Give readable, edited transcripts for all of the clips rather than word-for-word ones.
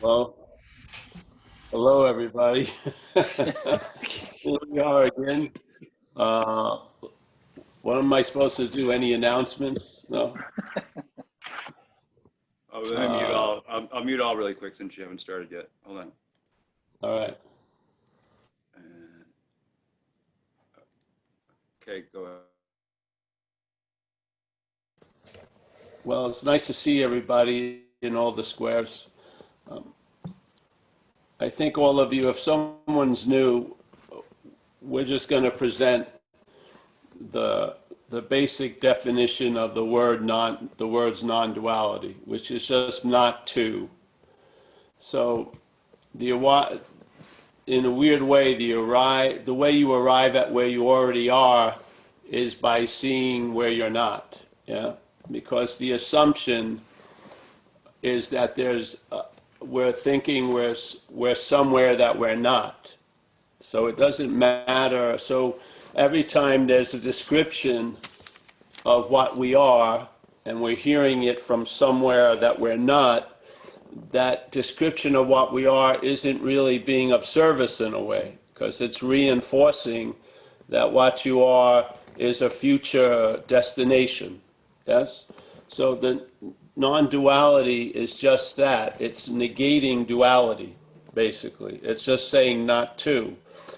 Well, hello everybody. Here we are again. Uh, what am I supposed to do? Any announcements? No. Oh, let me mute Uh, all. I'll mute all really quick since you haven't started yet. Hold on. all right. Uh, okay, go ahead. Well, it's nice to see everybody in all the squares. Um, I think all of you, if someone's new, we're just going to present the the basic definition of the words non-duality, which is just not two. So the in a weird way, the way you arrive at where you already are is by seeing where you're not. Yeah, because the assumption is that we're thinking we're somewhere that we're not. So it doesn't matter. So every time there's a description of what we are, and we're hearing it from somewhere that we're not, that description of what we are isn't really being of service in a way, because it's reinforcing that what you are is a future destination. Yes? So the non-duality is just that. It's negating duality, basically. It's just saying not two.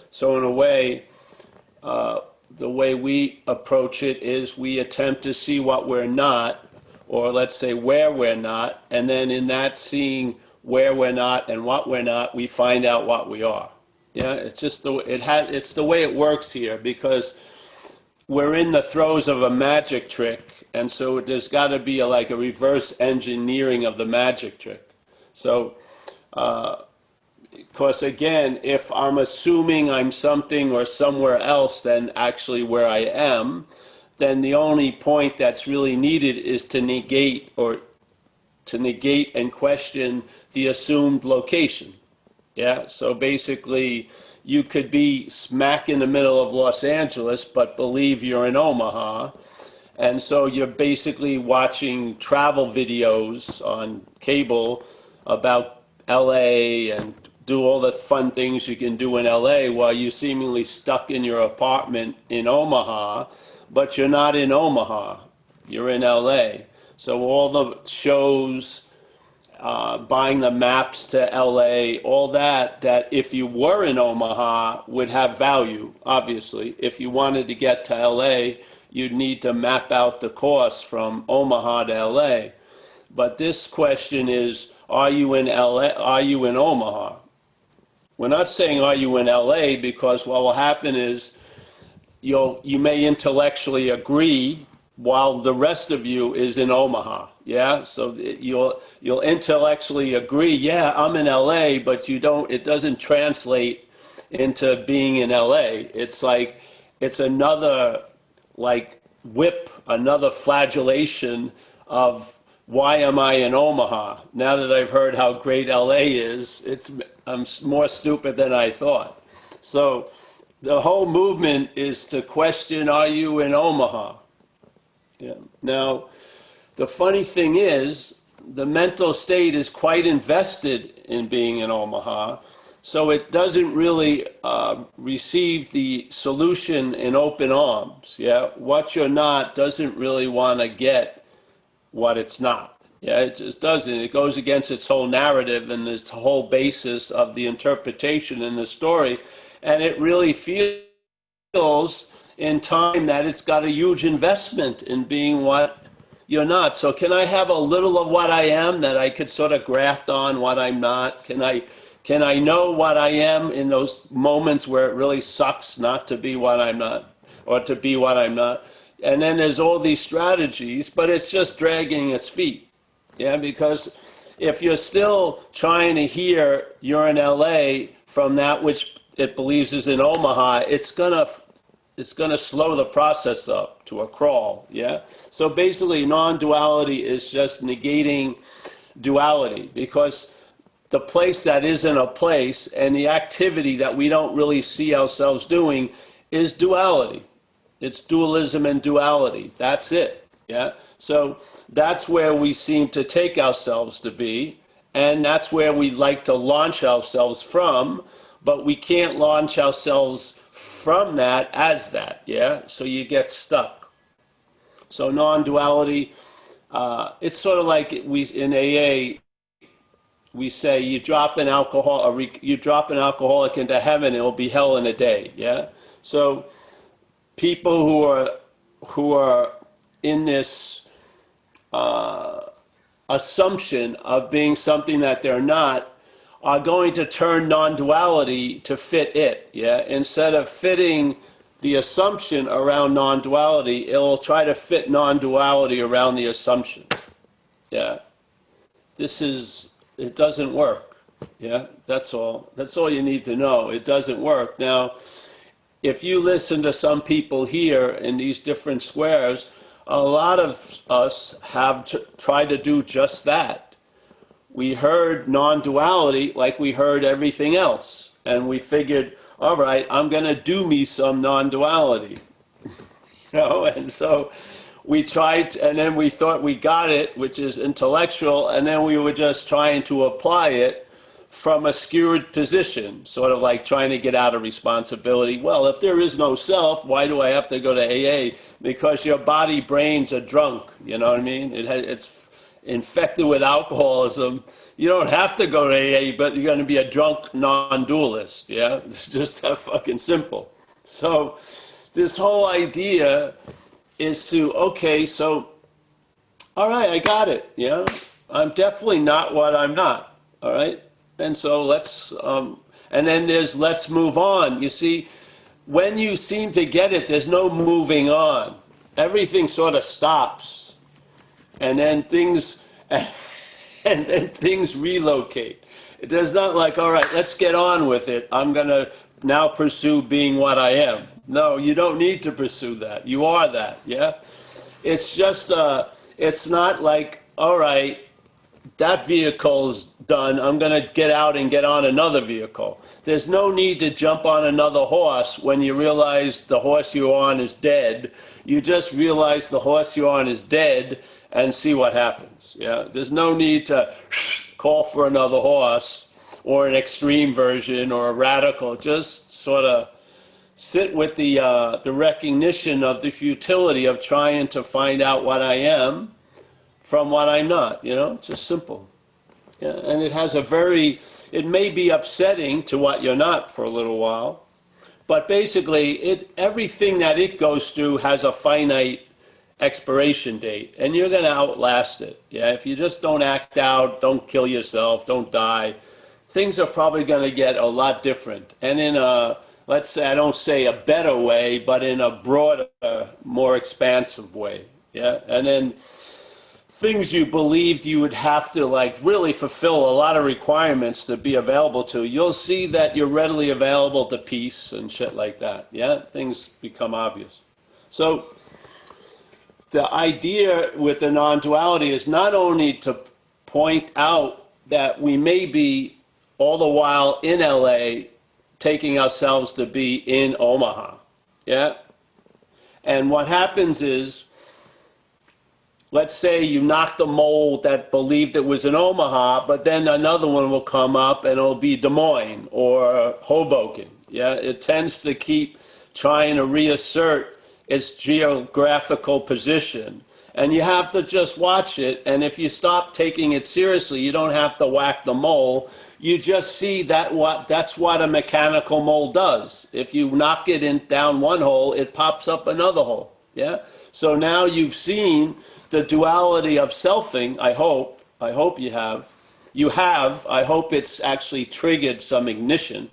So in a way, the way we approach it is we attempt to see what we're not, or let's say where we're not, and then in that seeing where we're not and what we're not, we find out what we are. Yeah, it's just it's the way it works here, because we're in the throes of a magic trick, and so there's got to be like a reverse engineering of the magic trick. So because again, if I'm assuming I'm something or somewhere else than actually where I am, then the only point that's really needed is to negate and question the assumed location. Yeah, so basically you could be smack in the middle of Los Angeles but believe you're in Omaha. And so you're basically watching travel videos on cable about LA and do all the fun things you can do in LA while you're seemingly stuck in your apartment in Omaha, but you're not in Omaha, you're in LA. So all the shows, buying the maps to LA, all that if you were in Omaha would have value, obviously. If you wanted to get to LA, you'd need to map out the course from Omaha to LA. But this question is, are you in LA? Are you in Omaha? We're not saying are you in LA, because what will happen is you may intellectually agree while the rest of you is in Omaha. Yeah, so you'll intellectually agree, yeah, I'm in LA, but it doesn't translate into being in LA. It's like it's another like another flagellation of why am I in Omaha? Now that I've heard how great LA is, I'm more stupid than I thought. So the whole movement is to question, are you in Omaha? Yeah. Now, the funny thing is, the mental state is quite invested in being in Omaha, so it doesn't really receive the solution in open arms. Yeah, what you're not doesn't really want to get what it's not. Yeah, it just doesn't. It goes against its whole narrative and its whole basis of the interpretation in the story, and it really feels in time that it's got a huge investment in being what you're not. So can I have a little of what I am that I could sort of graft on what I'm not? Can I know what I am in those moments where it really sucks not to be what I'm not, or to be what I'm not? And then there's all these strategies, but it's just dragging its feet. Yeah, because if you're still trying to hear you're in LA from that which it believes is in Omaha, it's gonna slow the process up to a crawl. Yeah. So basically, non-duality is just negating duality, because the place that isn't a place and the activity that we don't really see ourselves doing is duality. It's dualism and duality. That's it. Yeah. So that's where we seem to take ourselves to be. and that's where we like to launch ourselves from, but we can't launch ourselves from that as that, yeah? So you get stuck. So non-duality, it's sort of like in AA, we say you drop an alcoholic into heaven, it'll be hell in a day, yeah? So people who are in this assumption of being something that they're not are going to turn non-duality to fit it, yeah? Instead of fitting the assumption around non-duality, it'll try to fit non-duality around the assumption, yeah? It doesn't work, yeah? That's all you need to know. It doesn't work. Now, if you listen to some people here in these different squares, a lot of us have tried to do just that. We heard non-duality like we heard everything else. And we figured, all right, I'm going to do me some non-duality. And so we tried, and then we thought we got it, which is intellectual, and then we were just trying to apply it from a skewed position, sort of like trying to get out of responsibility. Well, if there is no self, why do I have to go to AA? Because your body brains are drunk, you know what I mean? It's infected with alcoholism. You don't have to go to AA, but you're going to be a drunk non-dualist, yeah? It's just that fucking simple. So this whole idea is to, okay, so, all right, I got it, yeah? I'm definitely not what I'm not, all right? And so and then there's let's move on. You see, when you seem to get it, there's no moving on. Everything sort of stops. And then things relocate. There's not like, all right, let's get on with it. I'm going to now pursue being what I am. No, you don't need to pursue that. You are that, yeah? It's just, it's not like, all right, that vehicle's done. I'm going to get out and get on another vehicle. There's no need to jump on another horse when you realize the horse you're on is dead. You just realize the horse you're on is dead and see what happens. Yeah, there's no need to call for another horse or an extreme version or a radical. Just sort of sit with the recognition of the futility of trying to find out what I am from what I'm not. You know, just simple. Yeah, and it may be upsetting to what you're not for a little while, but basically everything that it goes through has a finite expiration date, and you're going to outlast it. Yeah, if you just don't act out, don't kill yourself, don't die, things are probably going to get a lot different. And in a, let's say, I don't say a better way, but in a broader, more expansive way. Yeah, and then things you believed you would have to like really fulfill a lot of requirements to be available to, you'll see that you're readily available to peace and shit like that. Yeah, things become obvious. So the idea with the non-duality is not only to point out that we may be all the while in LA taking ourselves to be in Omaha. Yeah? And what happens is, let's say you knock the mold that believed it was in Omaha, but then another one will come up and it'll be Des Moines or Hoboken. Yeah? It tends to keep trying to reassert its geographical position. And you have to just watch it, and if you stop taking it seriously, you don't have to whack the mole. You just see that's what a mechanical mole does. If you knock it down one hole, it pops up another hole. Yeah? So now you've seen the duality of selfing, I hope you have. You have, I hope it's actually triggered some ignition,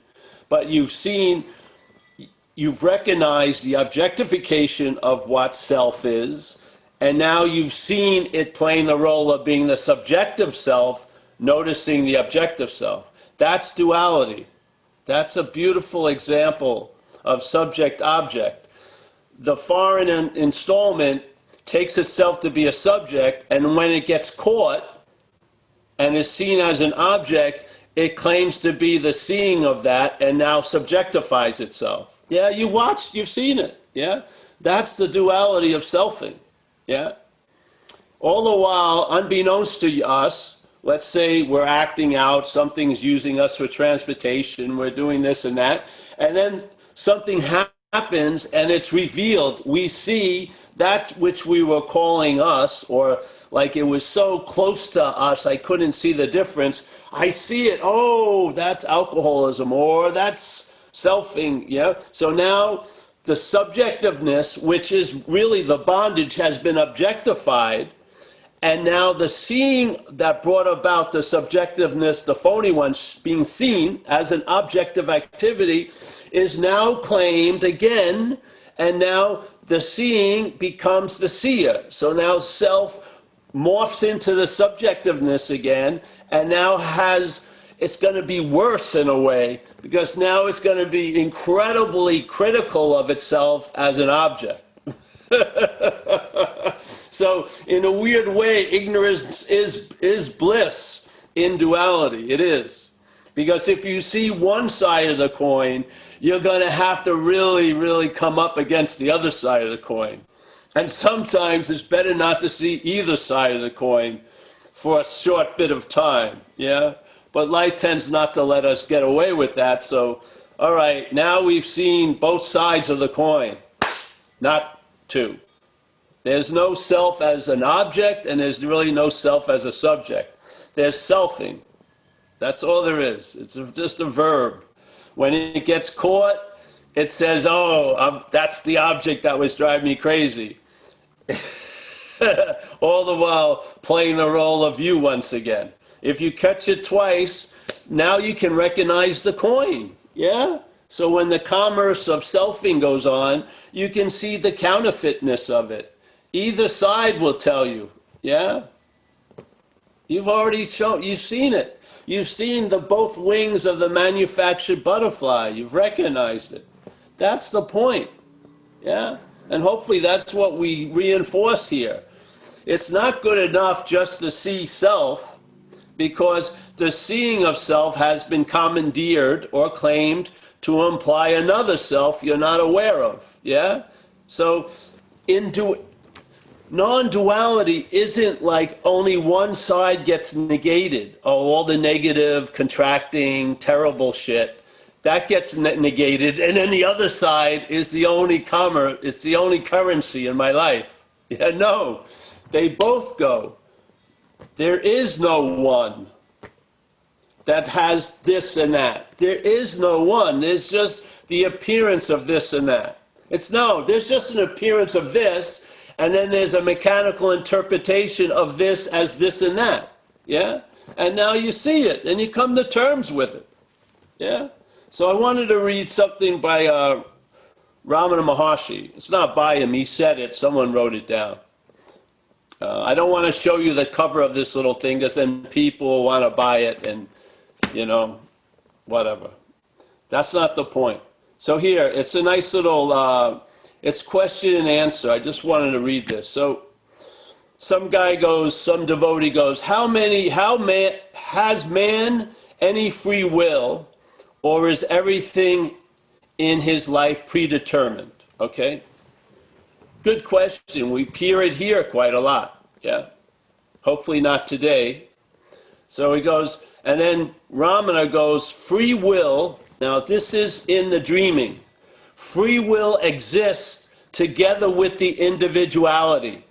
but you've recognized the objectification of what self is, and now you've seen it playing the role of being the subjective self, noticing the objective self. That's duality. That's a beautiful example of subject-object. The foreign installment takes itself to be a subject, and when it gets caught and is seen as an object, it claims to be the seeing of that and now subjectifies itself. Yeah, you've seen it. Yeah, that's the duality of selfing. Yeah, all the while, unbeknownst to us, let's say we're acting out, something's using us for transportation, we're doing this and that, and then something happens and it's revealed. We see that which we were calling us, or like it was so close to us, I couldn't see the difference. I see it, oh, that's alcoholism, or that's selfing, yeah? So now the subjectiveness, which is really the bondage, has been objectified, and now the seeing that brought about the subjectiveness, the phony one being seen as an objective activity, is now claimed again, and now the seeing becomes the seer. So now self morphs into the subjectiveness again, and now it's going to be worse in a way, because now it's going to be incredibly critical of itself as an object. So in a weird way, ignorance is bliss in duality. It is. Because if you see one side of the coin, you're going to have to really, really come up against the other side of the coin. And sometimes it's better not to see either side of the coin for a short bit of time, yeah? But light tends not to let us get away with that, so, all right, now we've seen both sides of the coin, not two. There's no self as an object, and there's really no self as a subject. There's selfing. That's all there is. It's just a verb. When it gets caught, it says, oh, that's the object that was driving me crazy. All the while playing the role of you once again. If you catch it twice, now you can recognize the coin, yeah? So when the commerce of selfing goes on, you can see the counterfeitness of it. Either side will tell you, yeah? You've seen it. You've seen the both wings of the manufactured butterfly. You've recognized it. That's the point, yeah? And hopefully that's what we reinforce here. It's not good enough just to see self, because the seeing of self has been commandeered or claimed to imply another self you're not aware of, yeah? So non-duality isn't like only one side gets negated. Oh, all the negative, contracting, terrible shit. That gets negated, and then the other side is the only it's the only currency in my life. Yeah, no, they both go. There is no one that has this and that. There is no one. There's just the appearance of this and that. There's just an appearance of this, and then there's a mechanical interpretation of this as this and that. Yeah? And now you see it, and you come to terms with it. Yeah? So I wanted to read something by Ramana Maharshi. It's not by him, he said it, someone wrote it down. I don't want to show you the cover of this little thing, because then people want to buy it and, whatever. That's not the point. So here, it's a nice little, it's question and answer. I just wanted to read this. So some devotee goes, has man any free will, or is everything in his life predetermined? Okay? Good question. We hear it here quite a lot. Yeah? Hopefully not today. So he goes, and then Ramana goes, free will. Now this is in the dreaming. Free will exists together with the individuality.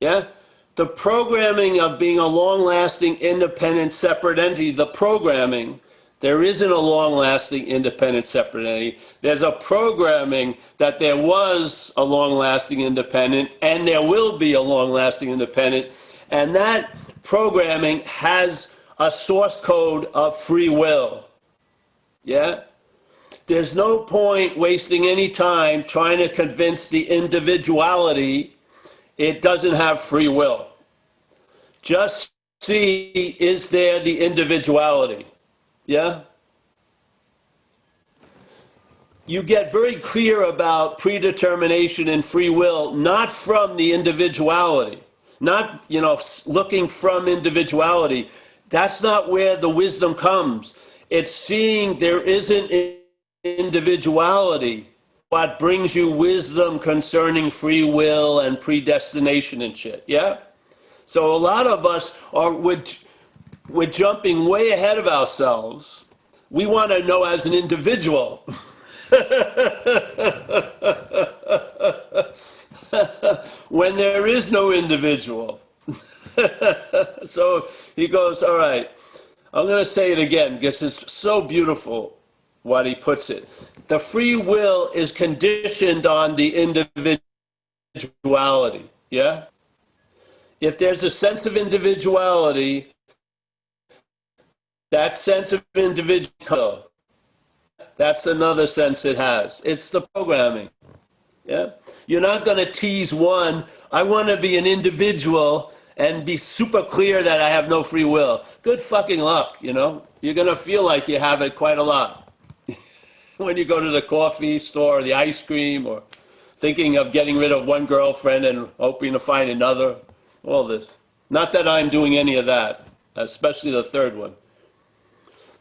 Yeah? The programming of being a long-lasting, independent, separate entity, there isn't a long-lasting, independent, separate entity. There's a programming that there was a long-lasting independent, and there will be a long-lasting independent, and that programming has a source code of free will. Yeah? There's no point wasting any time trying to convince the individuality it doesn't have free will. Just see, is there the individuality? Yeah? You get very clear about predetermination and free will, not from the individuality, not, looking from individuality. That's not where the wisdom comes. It's seeing there isn't individuality what brings you wisdom concerning free will and predestination and shit, yeah? So a lot of us we're jumping way ahead of ourselves. We want to know as an individual. When there is no individual. So he goes, all right, I'm going to say it again because it's so beautiful what he puts it. The free will is conditioned on the individuality. Yeah? If there's a sense of individuality, that sense of individuality, that's another sense it has. It's the programming. Yeah? You're not going to tease one, I want to be an individual and be super clear that I have no free will. Good fucking luck, you know? You're going to feel like you have it quite a lot. When you go to the coffee store or the ice cream or thinking of getting rid of one girlfriend and hoping to find another, all this. Not that I'm doing any of that, especially the third one.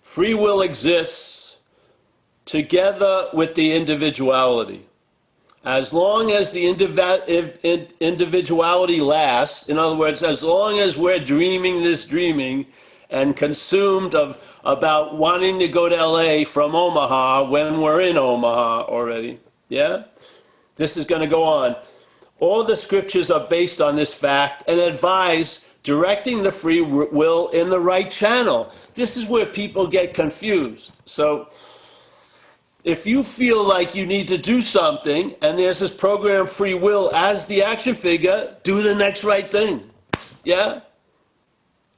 Free will exists together with the individuality. As long as the individuality lasts, in other words, as long as we're dreaming this dreaming and consumed about wanting to go to LA from Omaha when we're in Omaha already, yeah? This is going to go on. All the scriptures are based on this fact and advise directing the free will in the right channel. This is where people get confused. So if you feel like you need to do something and there's this program free will as the action figure, do the next right thing. Yeah?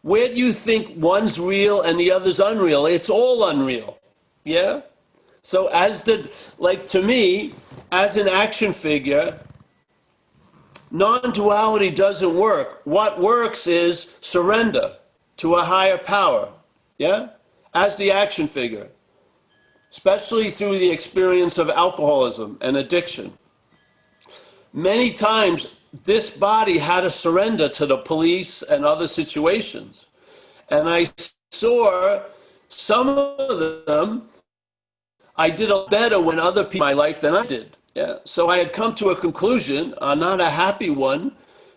Where do you think one's real and the other's unreal? It's all unreal. Yeah? So to me, as an action figure, non-duality doesn't work. What works is surrender to a higher power. Yeah? As the action figure. Especially through the experience of alcoholism and addiction. Many times, this body had to surrender to the police and other situations. And I saw some of them, I did a better when other people in my life than I did. Yeah. So I had come to a conclusion, not a happy one,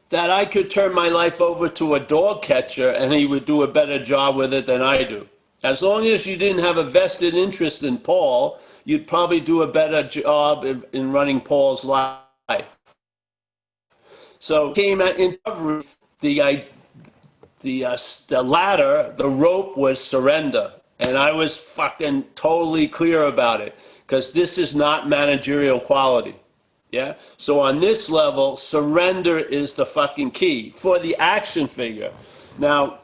that I could turn my life over to a dog catcher and he would do a better job with it than I do. As long as you didn't have a vested interest in Paul, you'd probably do a better job in running Paul's life. So came in recovery, the ladder, the rope was surrender. And I was fucking totally clear about it because this is not managerial quality. Yeah? So on this level, surrender is the fucking key for the action figure. Now,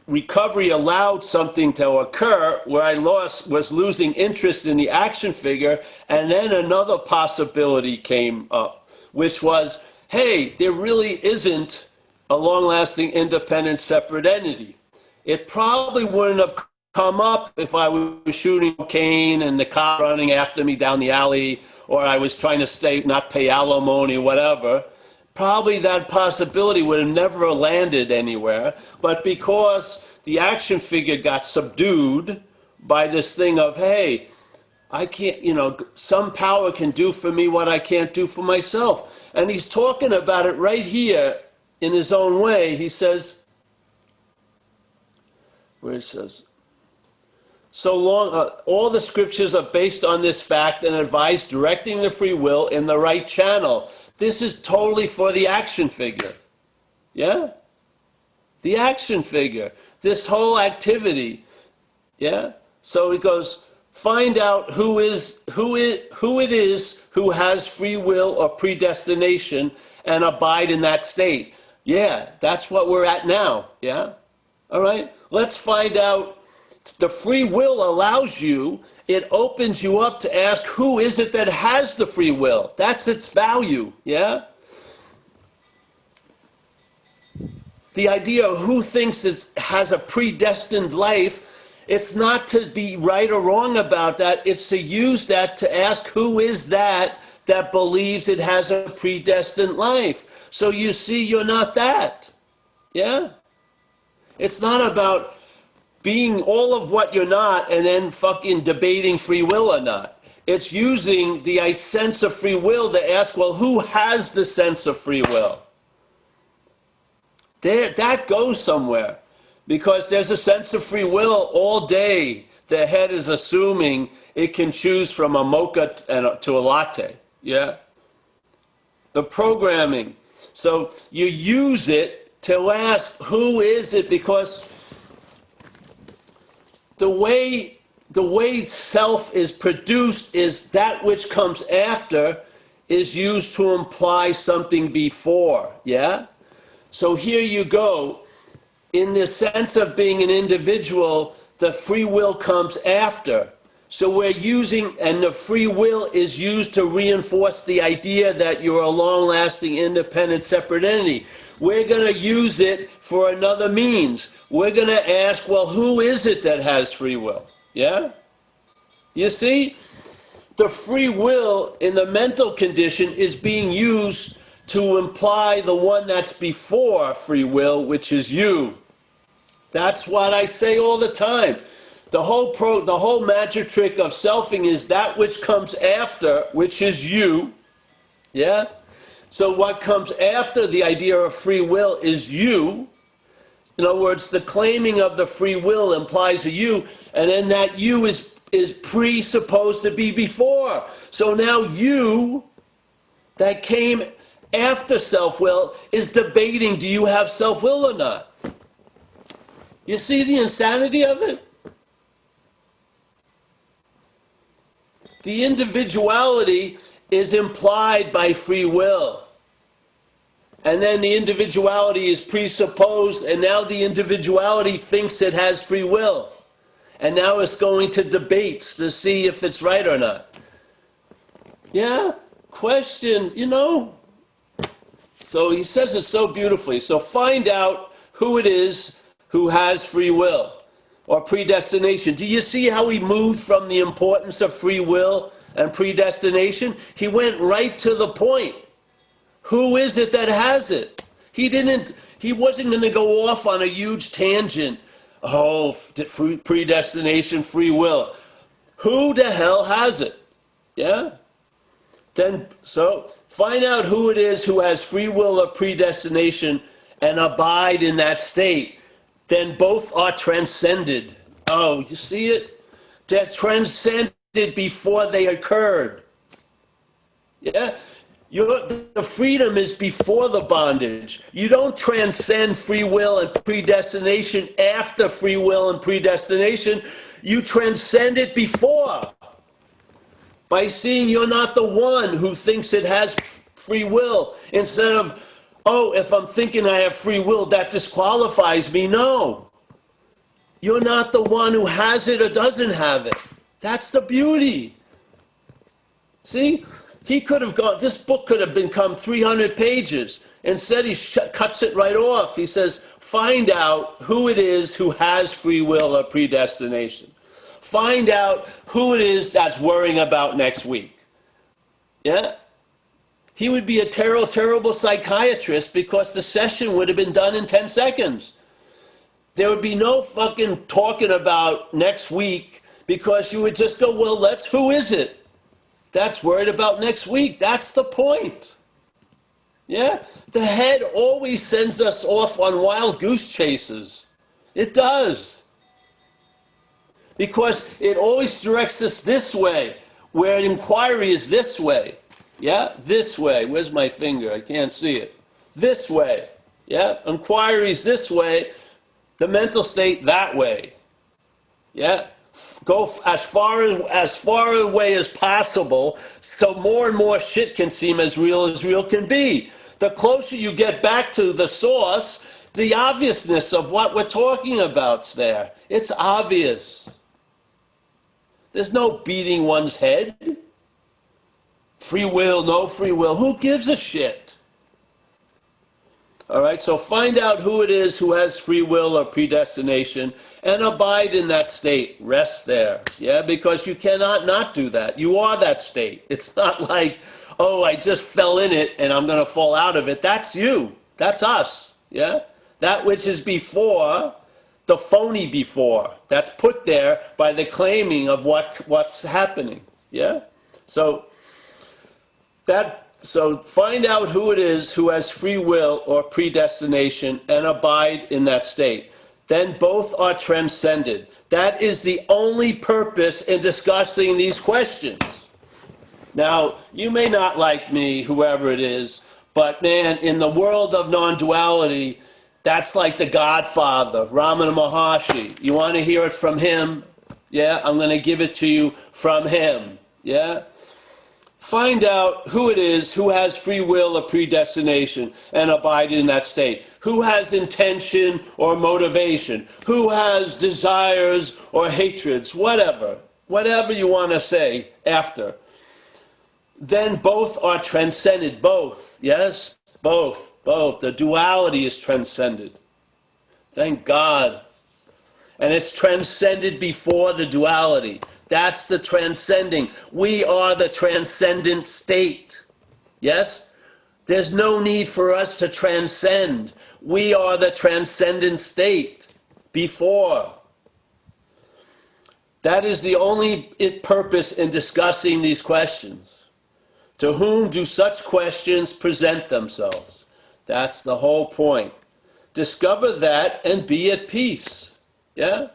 recovery allowed something to occur where I was losing interest in the action figure, and then another possibility came up, which was, hey, there really isn't a long-lasting, independent, separate entity. It probably wouldn't have come up if I was shooting cocaine and the cop running after me down the alley, or I was trying to not pay alimony, whatever. Probably that possibility would have never landed anywhere, but because the action figure got subdued by this thing of, hey, I can't, some power can do for me what I can't do for myself. And he's talking about it right here in his own way. He says, where it says, so long, all the scriptures are based on this fact and advise directing the free will in the right channel. This is totally for the action figure. Yeah? The action figure. This whole activity. Yeah? So he goes, find out who it is who has free will or predestination and abide in that state. Yeah, that's what we're at now. Yeah? All right? Let's find out. The free will allows you, it opens you up to ask, who is it that has the free will? That's its value, yeah? The idea of who thinks has a predestined life, it's not to be right or wrong about that, it's to use that to ask who is that believes it has a predestined life. So you see, you're not that, yeah? It's not about being all of what you're not and then fucking debating free will or not. It's using the sense of free will to ask, well, who has the sense of free will? That goes somewhere. Because there's a sense of free will all day. The head is assuming it can choose from a mocha to a latte. Yeah? The programming. So you use it to ask, who is it? Because the way self is produced is that which comes after is used to imply something before. Yeah? So here you go. In the sense of being an individual, the free will comes after. So we're using, and the free will is used to reinforce the idea that you're a long-lasting, independent, separate entity. We're going to use it for another means. We're going to ask, well, who is it that has free will? Yeah? You see? The free will in the mental condition is being used to imply the one that's before free will, which is you. That's what I say all the time. The whole magic trick of selfing is that which comes after, which is you. Yeah? So what comes after the idea of free will is you. In other words, the claiming of the free will implies a you, and then that you is presupposed to be before. So now you, that came after self-will, is debating, do you have self-will or not? You see the insanity of it? The individuality is implied by free will. And then the individuality is presupposed, and now the individuality thinks it has free will. And now it's going to debates to see if it's right or not. Yeah? Question, So he says it so beautifully. So find out who it is who has free will or predestination. Do you see how he moved from the importance of free will and predestination? He went right to the point. Who is it that has it? He wasn't going to go off on a huge tangent. Oh, predestination, free will. Who the hell has it? Yeah? So find out who it is who has free will or predestination and abide in that state. Then both are transcended. Oh, you see it? They're transcended before they occurred. Yeah? The freedom is before the bondage. You don't transcend free will and predestination after free will and predestination. You transcend it before. By seeing you're not the one who thinks it has free will. Instead of, oh, if I'm thinking I have free will, that disqualifies me. No. You're not the one who has it or doesn't have it. That's the beauty. See? He could have gone, this book could have become 300 pages. Instead, he cuts it right off. He says, find out who it is who has free will or predestination. Find out who it is that's worrying about next week. Yeah? He would be a terrible, terrible psychiatrist because the session would have been done in 10 seconds. There would be no fucking talking about next week because you would just go, well, who is it? That's worried about next week. That's the point. Yeah? The head always sends us off on wild goose chases. It does. Because it always directs us this way, where an inquiry is this way. Yeah? This way. Where's my finger? I can't see it. This way. Yeah? Inquiries this way. The mental state that way. Yeah? Go as far away as possible so more and more shit can seem as real can be. The closer you get back to the source, the obviousness of what we're talking about's there. It's obvious. There's no beating one's head. Free will, no free will. Who gives a shit? All right, so find out who it is who has free will or predestination and abide in that state. Rest there. Yeah, because you cannot not do that. You are that state. It's not like, oh, I just fell in it and I'm going to fall out of it. That's you. That's us. Yeah? That which is before, the phony before. That's put there by the claiming of what's happening. Yeah? So find out who it is who has free will or predestination and abide in that state. then both are transcended. That is the only purpose in discussing these questions. Now, you may not like me, whoever it is, but man, in the world of non-duality, that's like the Godfather, Ramana Maharshi. You want to hear it from him? Yeah, I'm going to give it to you from him. Yeah? Find out who it is who has free will or predestination and abide in that state. Who has intention or motivation. Who has desires or hatreds, whatever. Whatever you want to say after. Then both are transcended. Both. Yes? Both. The duality is transcended. Thank God. And it's transcended before the duality. That's the transcending. We are the transcendent state. Yes? There's no need for us to transcend. We are the transcendent state before. That is the only purpose in discussing these questions. To whom do such questions present themselves? That's the whole point. Discover that and be at peace. Yeah?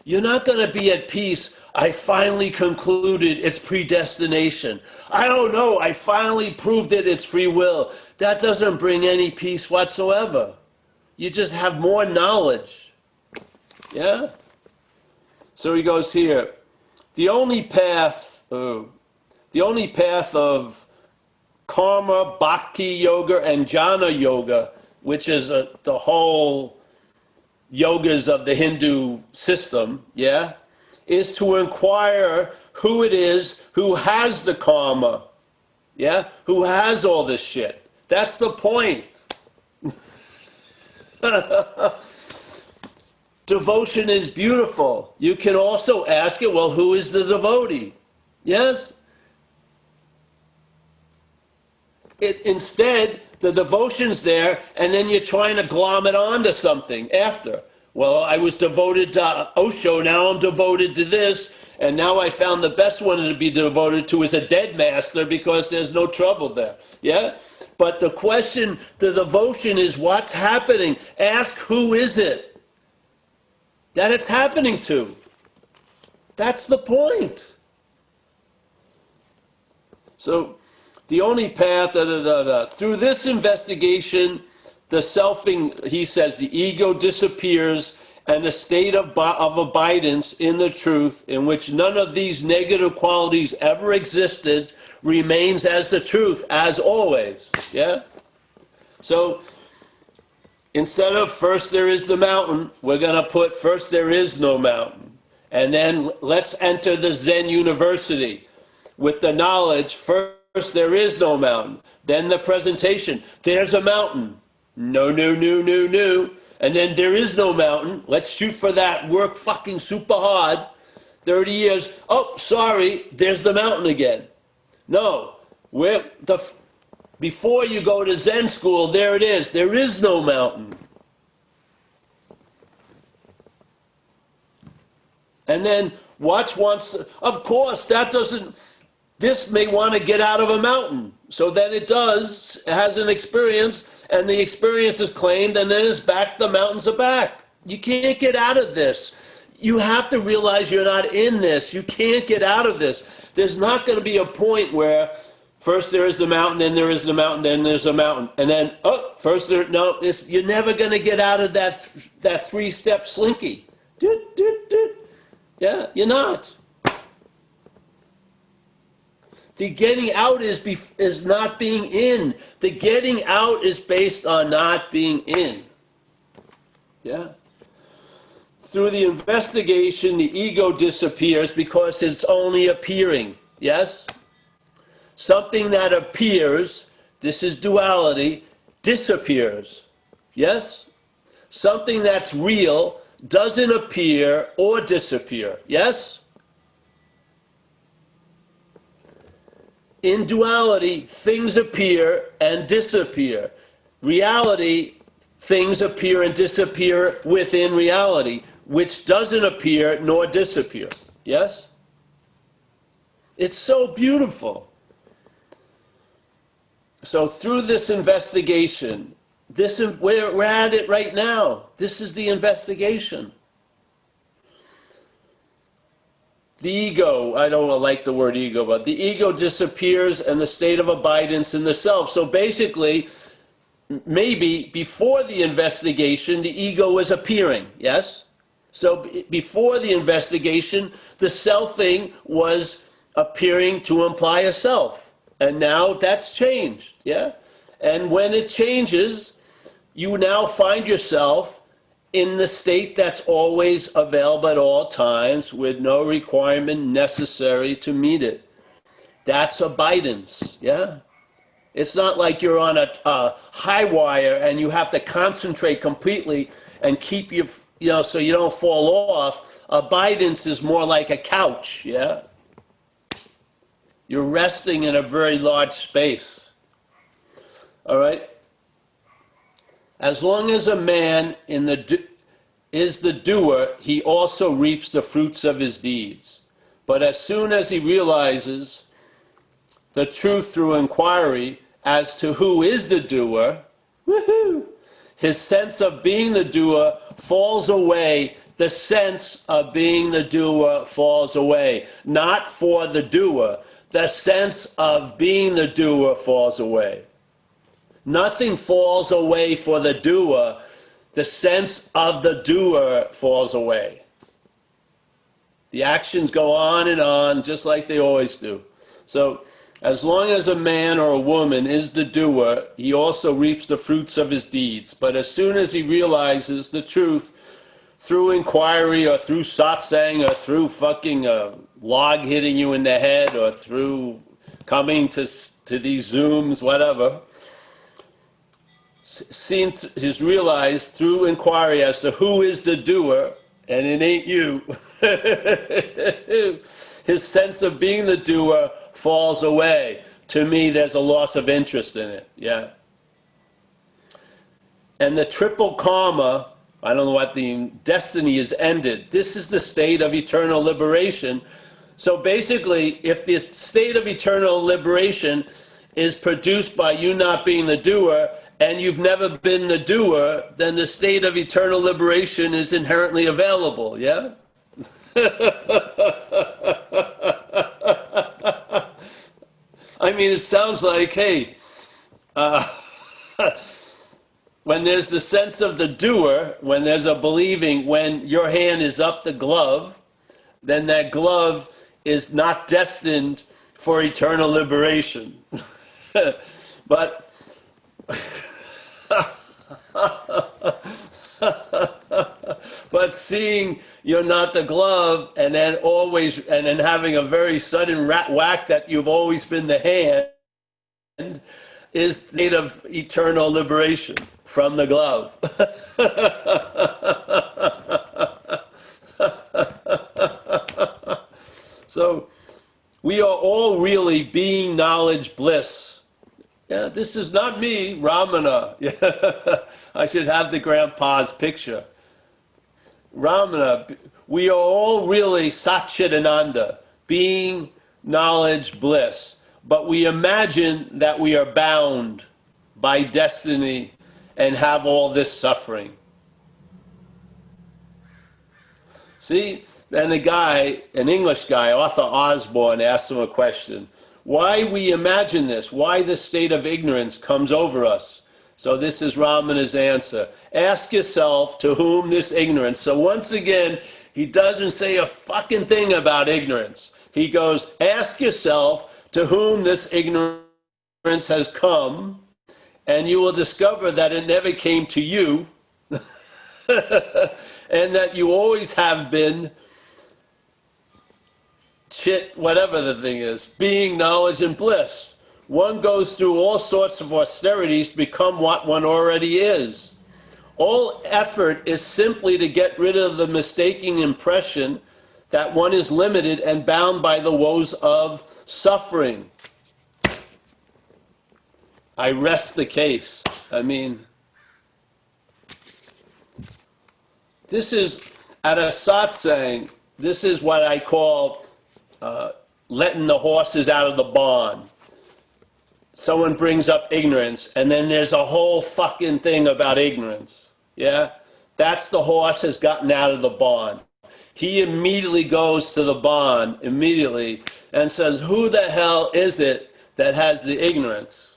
You're not going to be at peace. I finally concluded it's predestination. I don't know. I finally proved it. It's free will. That doesn't bring any peace whatsoever. You just have more knowledge. Yeah? So he goes here. The only path of karma, bhakti yoga, and jnana yoga, which is the whole yogas of the Hindu system, yeah, is to inquire who it is who has the karma, yeah, who has all this shit. That's the point. Devotion is beautiful. You can also ask it, well, who is the devotee? Yes? Instead, the devotion's there, and then you're trying to glom it onto something after. Well, I was devoted to Osho, now I'm devoted to this, and now I found the best one to be devoted to is a dead master because there's no trouble there. Yeah? But the question, the devotion is what's happening. Ask who is it that it's happening to. That's the point. So, the only path, through this investigation, the selfing, he says, the ego disappears and the state of abidance in the truth in which none of these negative qualities ever existed remains as the truth, as always. Yeah? So, instead of first there is the mountain, we're going to put first there is no mountain. And then let's enter the Zen University with the knowledge, first there is no mountain. Then the presentation, there's a mountain. No. And then there is no mountain. Let's shoot for that. Work fucking super hard. 30 years. Oh, sorry, there's the mountain again. No. Before you go to Zen school, there it is. There is no mountain. And then watch once. Of course, that doesn't... This may want to get out of a mountain. So then it does, it has an experience, and the experience is claimed, and then it's back, the mountains are back. You can't get out of this. You have to realize you're not in this. You can't get out of this. There's not going to be a point where first there is the mountain, then there is the mountain, then there's a mountain. And then, first there, no, you're never going to get out of that three-step slinky. Yeah, you're not. The getting out is not being in. The getting out is based on not being in. Yeah? Through the investigation, the ego disappears because it's only appearing. Yes? Something that appears, this is duality, disappears. Yes? Something that's real doesn't appear or disappear. Yes? In duality, things appear and disappear. Reality, things appear and disappear within reality, which doesn't appear nor disappear. Yes? It's so beautiful. So through this investigation, we're at it right now. This is the investigation. The ego, I don't like the word ego, but the ego disappears and the state of abidance in the self. So basically, maybe before the investigation, the ego is appearing, yes? So before the investigation, the selfing was appearing to imply a self. And now that's changed, yeah? And when it changes, you now find yourself in the state that's always available at all times with no requirement necessary to meet it. That's abidance, yeah? It's not like you're on a high wire and you have to concentrate completely and keep so you don't fall off. Abidance is more like a couch, yeah? You're resting in a very large space. All right? As long as a man is the doer, he also reaps the fruits of his deeds. But as soon as he realizes the truth through inquiry as to who is the doer, woohoo, his sense of being the doer falls away. The sense of being the doer falls away. Not for the doer. The sense of being the doer falls away. Nothing falls away for the doer. The sense of the doer falls away. The actions go on just like they always do. So, as long as a man or a woman is the doer, he also reaps the fruits of his deeds. But as soon as he realizes the truth, through inquiry or through satsang or through fucking log hitting you in the head or through coming to these Zooms, whatever, is realized through inquiry as to who is the doer, and it ain't you. His sense of being the doer falls away. To me, there's a loss of interest in it, yeah. And the triple karma, I don't know what the destiny is ended. This is the state of eternal liberation. So basically, if this state of eternal liberation is produced by you not being the doer, and you've never been the doer, then the state of eternal liberation is inherently available, yeah? I mean, it sounds like, hey, when there's the sense of the doer, when there's a believing, when your hand is up the glove, then that glove is not destined for eternal liberation. But but seeing you're not the glove and then having a very sudden whack that you've always been the hand is the state of eternal liberation from the glove. So we are all really being knowledge bliss. Yeah, this is not me, Ramana. Yeah. I should have the grandpa's picture. Ramana, we are all really Satchidananda, being knowledge bliss. But we imagine that we are bound by destiny and have all this suffering. See, then an English guy, Arthur Osborne, asked him a question. Why we imagine this, why this state of ignorance comes over us. So this is Ramana's answer. Ask yourself to whom this ignorance. So once again, he doesn't say a fucking thing about ignorance. He goes, ask yourself to whom this ignorance has come, and you will discover that it never came to you, and that you always have been whatever the thing is, being knowledge and bliss. One goes through all sorts of austerities to become what one already is. All effort is simply to get rid of the mistaken impression that one is limited and bound by the woes of suffering. I rest the case. I mean, this is, at a satsang, this is what I call letting the horses out of the barn. someone brings up ignorance, and then there's a whole fucking thing about ignorance. Yeah? That's the horse has gotten out of the barn. He immediately goes to the barn, immediately, and says, who the hell is it that has the ignorance?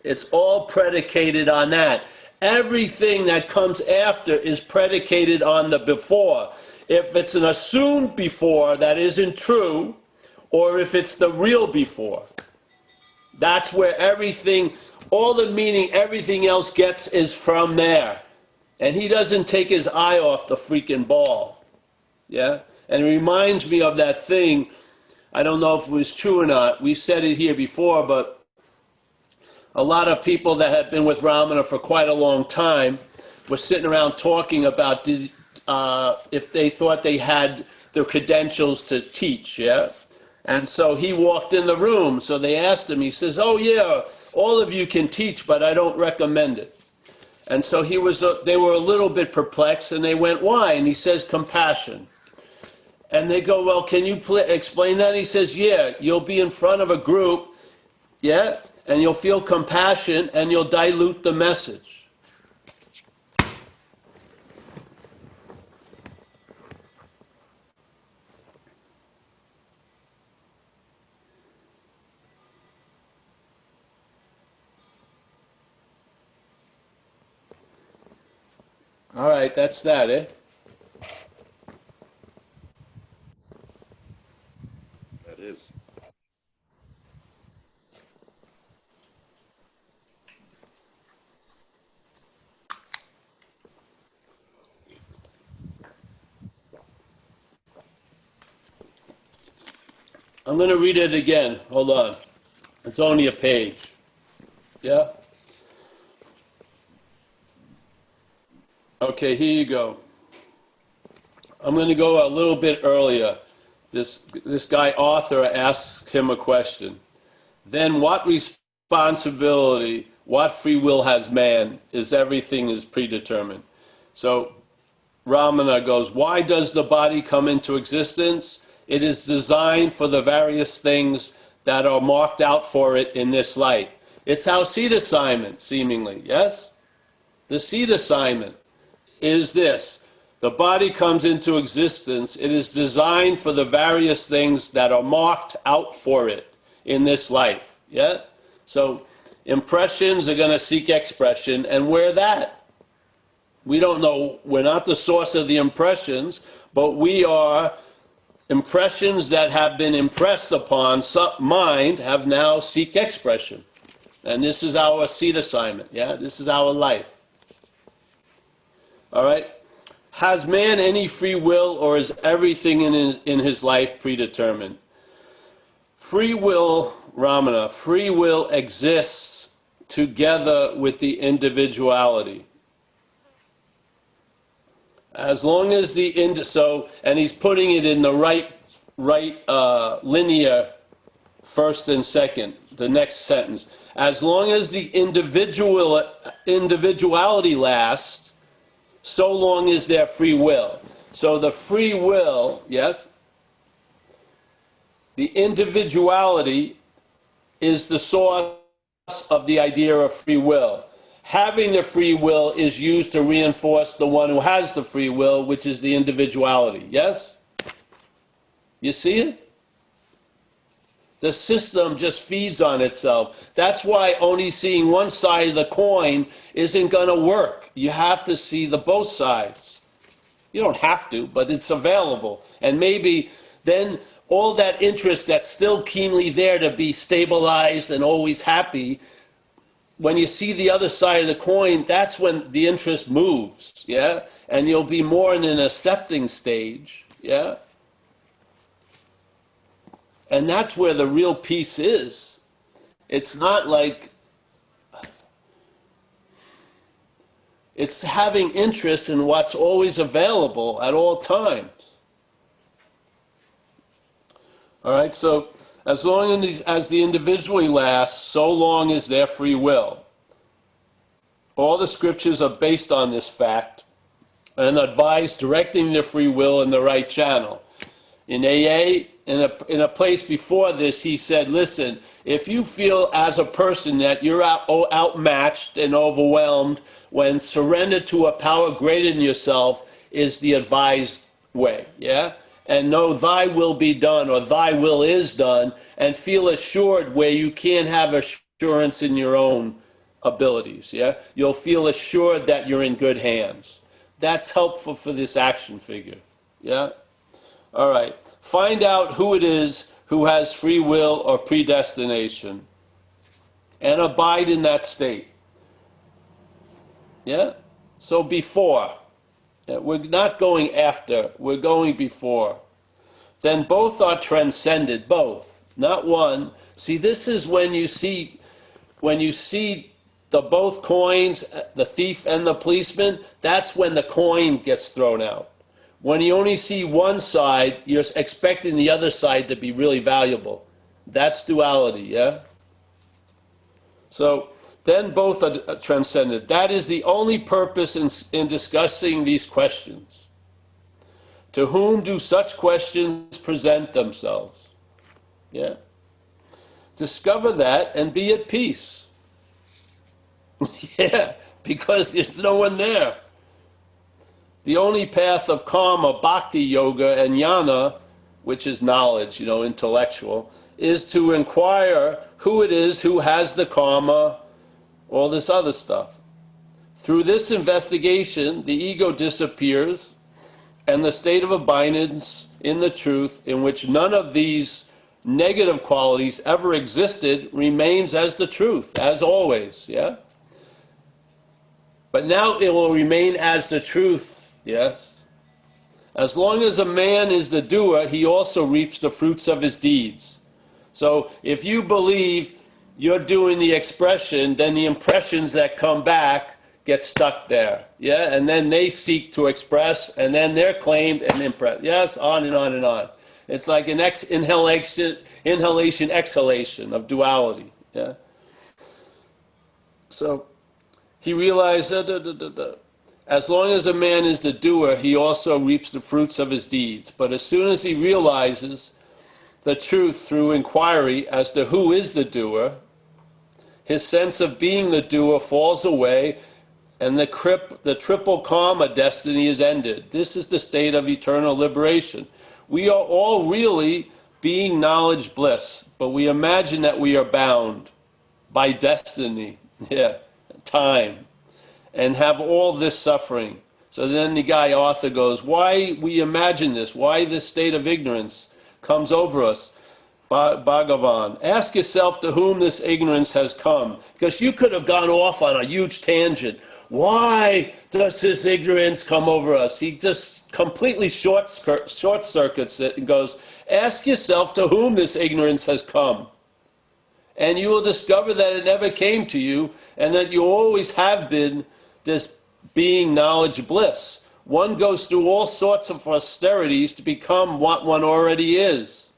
It's all predicated on that. Everything that comes after is predicated on the before. If it's an assumed before that isn't true, or if it's the real before. That's where everything, all the meaning everything else gets is from there. And he doesn't take his eye off the freaking ball. Yeah? And it reminds me of that thing, I don't know if it was true or not, we said it here before, but a lot of people that have been with Ramana for quite a long time were sitting around talking about if they thought they had the credentials to teach, yeah? And so he walked in the room, so they asked him, he says, oh yeah, all of you can teach, but I don't recommend it. And so they were a little bit perplexed, and they went, why? And he says, compassion. And they go, well, can you explain that? And he says, yeah, you'll be in front of a group, yeah, and you'll feel compassion, and you'll dilute the message. All right, that's that, eh? That is. I'm going to read it again. Hold on. It's only a page. Yeah? Okay, here you go. I'm going to go a little bit earlier. This guy, Arthur, asks him a question. Then what responsibility, what free will has man, is everything is predetermined? So Ramana goes, why does the body come into existence? It is designed for the various things that are marked out for it in this life. It's our seed assignment, seemingly, yes? The seed assignment is this. The body comes into existence. It is designed for the various things that are marked out for it in this life. Yeah? So impressions are going to seek expression, and we're that. We don't know. We're not the source of the impressions, but we are impressions that have been impressed upon mind have now seek expression. And this is our seed assignment. Yeah? This is our life. All right? Has man any free will, or is everything in his life predetermined? Free will, Ramana, free will exists together with the individuality. As long as and he's putting it in the right linear first and second, the next sentence. As long as the individuality lasts, so long is there free will. So the free will, yes? The individuality is the source of the idea of free will. Having the free will is used to reinforce the one who has the free will, which is the individuality. Yes? You see it? The system just feeds on itself. That's why only seeing one side of the coin isn't going to work. You have to see both sides. You don't have to, but it's available. And maybe then all that interest that's still keenly there to be stabilized and always happy, when you see the other side of the coin, that's when the interest moves, yeah? And you'll be more in an accepting stage, yeah? And that's where the real peace is. It's not like, it's having interest in what's always available at all times. All right, so as long as the individually lasts, so long is their free will. All the scriptures are based on this fact and advise directing their free will in the right channel. In AA, in a place before this, he said, listen, if you feel as a person that you're outmatched and overwhelmed, when surrender to a power greater than yourself is the advised way, yeah? And know thy will be done, or thy will is done, and feel assured where you can't have assurance in your own abilities, yeah? You'll feel assured that you're in good hands. That's helpful for this action figure, yeah? All right. Find out who it is who has free will or predestination and abide in that state. Yeah? So before. Yeah, we're not going after, we're going before. Then both are transcended, both, not one. See, this is when you see the both coins, the thief and the policeman, that's when the coin gets thrown out. When you only see one side, you're expecting the other side to be really valuable. That's duality, yeah? So then both are transcended. That is the only purpose in discussing these questions. To whom do such questions present themselves? Yeah? Discover that and be at peace. Yeah, because there's no one there. The only path of karma, bhakti yoga, and jnana, which is knowledge, intellectual, is to inquire who it is who has the karma, all this other stuff. Through this investigation, the ego disappears, and the state of abidance in the truth, in which none of these negative qualities ever existed, remains as the truth, as always, yeah? But now it will remain as the truth. Yes? As long as a man is the doer, he also reaps the fruits of his deeds. So if you believe you're doing the expression, then the impressions that come back get stuck there. Yeah? And then they seek to express, and then they're claimed and impressed. Yes? On and on and on. It's like an inhalation, exhalation of duality. Yeah? So he realized as long as a man is the doer, he also reaps the fruits of his deeds. But as soon as he realizes the truth through inquiry as to who is the doer, his sense of being the doer falls away, and the triple karma destiny is ended. This is the state of eternal liberation. We are all really being knowledge bliss, but we imagine that we are bound by destiny, time, and have all this suffering. So then the guy author goes, why we imagine this, why this state of ignorance comes over us. Bhagavan, ask yourself to whom this ignorance has come, because you could have gone off on a huge tangent. Why does this ignorance come over us? He just completely short circuits it and goes, ask yourself to whom this ignorance has come. And you will discover that it never came to you, and that you always have been this being knowledge bliss. One goes through all sorts of austerities to become what one already is.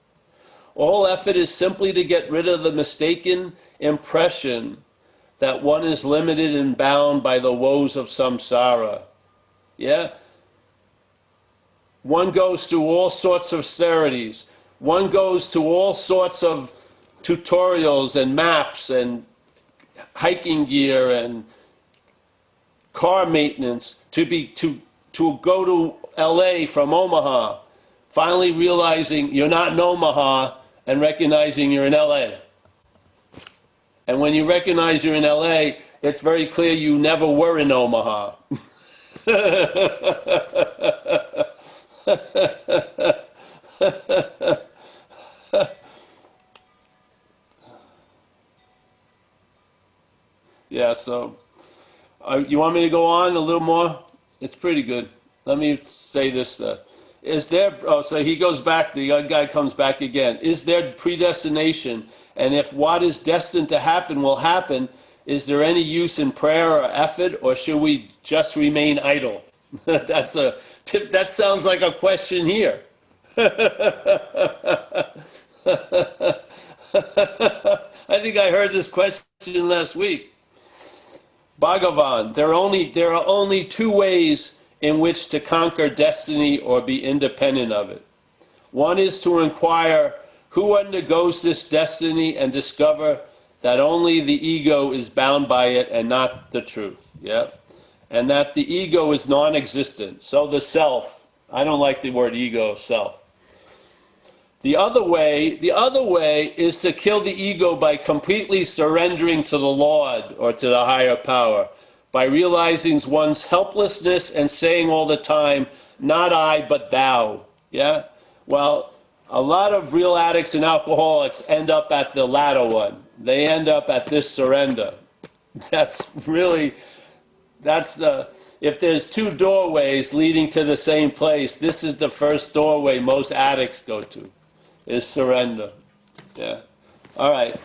All effort is simply to get rid of the mistaken impression that one is limited and bound by the woes of samsara. Yeah? One goes through all sorts of austerities. One goes to all sorts of tutorials and maps and hiking gear and car maintenance to go to LA from Omaha, finally realizing you're not in Omaha and recognizing you're in LA. And when you recognize you're in LA, it's very clear you never were in Omaha. Yeah, so you want me to go on a little more? It's pretty good. Let me say this. So he goes back, the other guy comes back again. Is there predestination? And if what is destined to happen will happen, is there any use in prayer or effort, or should we just remain idle? That sounds like a question here. I think I heard this question last week. Bhagavan, there are only two ways in which to conquer destiny or be independent of it. One is to inquire who undergoes this destiny and discover that only the ego is bound by it and not the truth. Yeah? And that the ego is non-existent. So the self, I don't like the word ego, self. The other way is to kill the ego by completely surrendering to the Lord or to the higher power, by realizing one's helplessness and saying all the time, not I, but thou. Yeah? Well, a lot of real addicts and alcoholics end up at the latter one. They end up at this surrender. That's if there's two doorways leading to the same place, this is the first doorway most addicts go to, is surrender. Yeah. All right.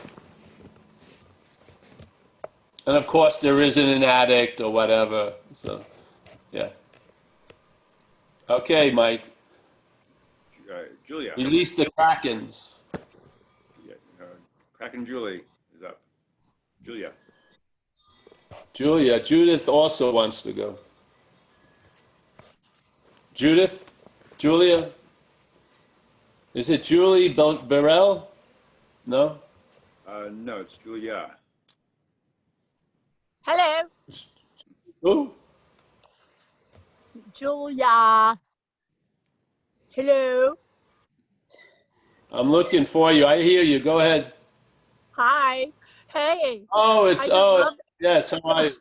And of course, there isn't an addict or whatever. So, yeah. Okay, Mike. Julia. Release the Krakens. Yeah, Kraken Julie is up. Julia. Judith also wants to go. Judith? Julia? Is it Julie Burrell? No? No, it's Julia. Hello, Who? Julia. Hello. I'm looking for you. I hear you. Go ahead. Hi. Hey. Oh, I just love yes. How are you?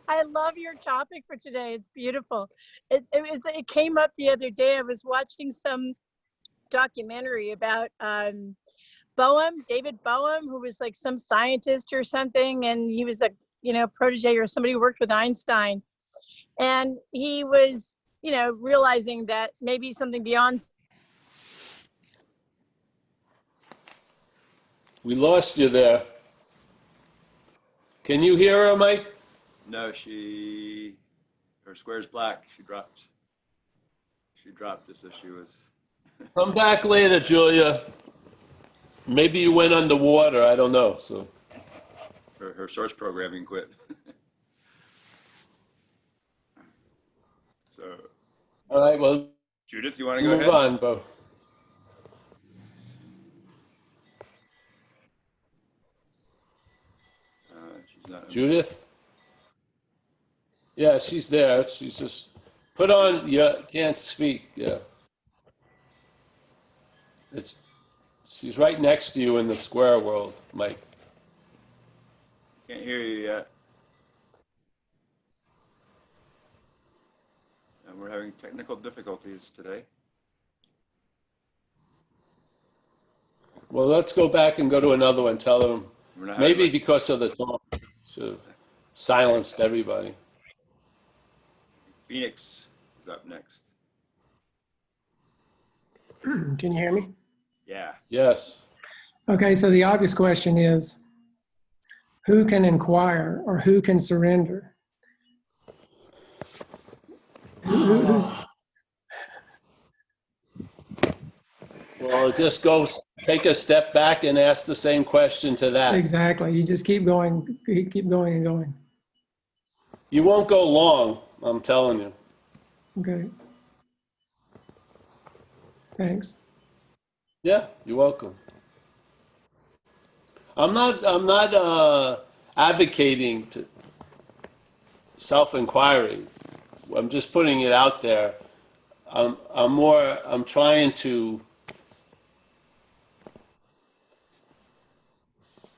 I love your topic for today. It's beautiful. It came up the other day. I was watching some documentary about David Boehm, who was like some scientist or something, and he was a protege or somebody who worked with Einstein, and he was realizing that maybe something beyond. We lost you there. Can you hear her, Mike? No, her square's black. She dropped just as she was. Come back later, Julia. Maybe you went underwater. I don't know. So. Her source programming quit. So. All right. Well, Judith, you want to go move ahead? on, Bo. She's not. Judith? Yeah, she's there. She's just put on. Yeah, can't speak. Yeah. She's right next to you in the square world, Mike. Can't hear you yet. And we're having technical difficulties today. Well, let's go back and go to another one. Tell them We're not maybe having because of the talk, should have silenced everybody. Phoenix is up next. Can you hear me? Yeah. Yes. Okay, so the obvious question is, who can inquire or who can surrender? Well, just go take a step back and ask the same question to that. Exactly. You just keep going, keep going and going. You won't go long, I'm telling you. Okay. Thanks. Yeah, you're welcome. I'm not advocating to self-inquiry. I'm just putting it out there. I'm trying to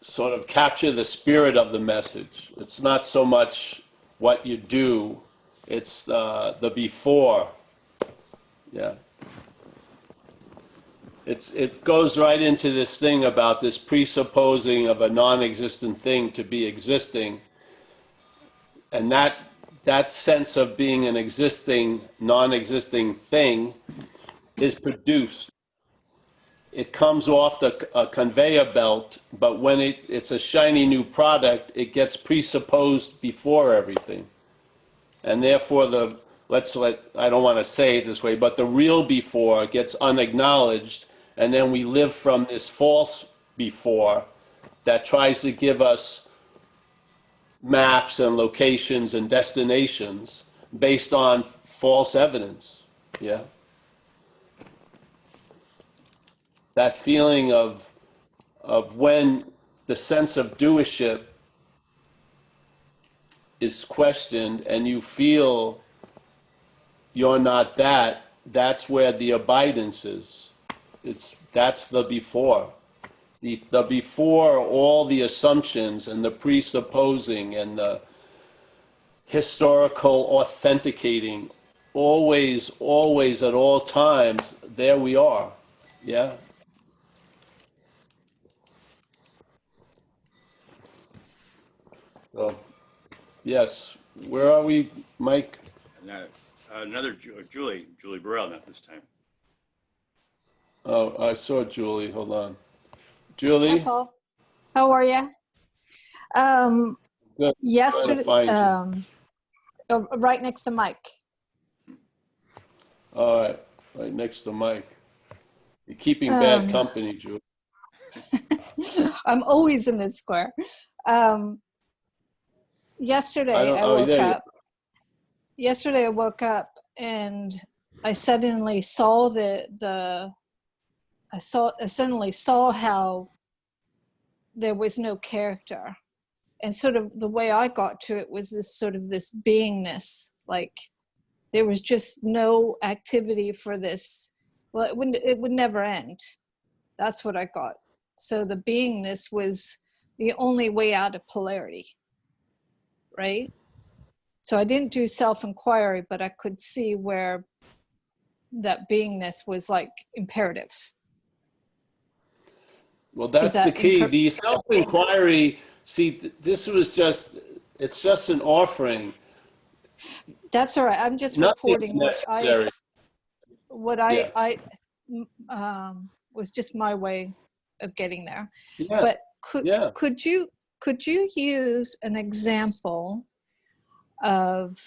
sort of capture the spirit of the message. It's not so much what you do, it's the before. Yeah. It goes right into this thing about this presupposing of a non-existent thing to be existing, and that sense of being an existing, non-existing thing is produced. It comes off a conveyor belt, but when it's a shiny new product, it gets presupposed before everything. And therefore I don't want to say it this way, but the real before gets unacknowledged, and then we live from this false before that tries to give us maps and locations and destinations based on false evidence. Yeah. that feeling of when the sense of doership is questioned and you feel you're not that, that's where the abidance is. That's the before. The before all the assumptions and the presupposing and the historical authenticating, always, always at all times, there we are. Yeah? So, yes. Where are we, Mike? And, another Julie Burrell, not this time. Oh, I saw Julie. Hold on. Hi, Julie? Paul. How are you? Good. Trying to Yesterday, find you. right next to Mike. All right. Right next to Mike. You're keeping bad Um, company, Julie. I'm always in the square. I Um, yesterday, don't, I oh, woke there you up. Yesterday, I woke up and I suddenly saw I suddenly saw how there was no character, and sort of the way I got to it was this sort of this beingness, like there was just no activity for this. Well, it would never end. That's what I got. So the beingness was the only way out of polarity, right? So I didn't do self-inquiry, but I could see where that beingness was like imperative. Well, Is that's the that key. The self-inquiry, see, this was just, it's just an offering. That's all right. I'm just Nothing's reporting necessary. Yeah. was just my way of getting there. Yeah. But Yeah. could you use an example of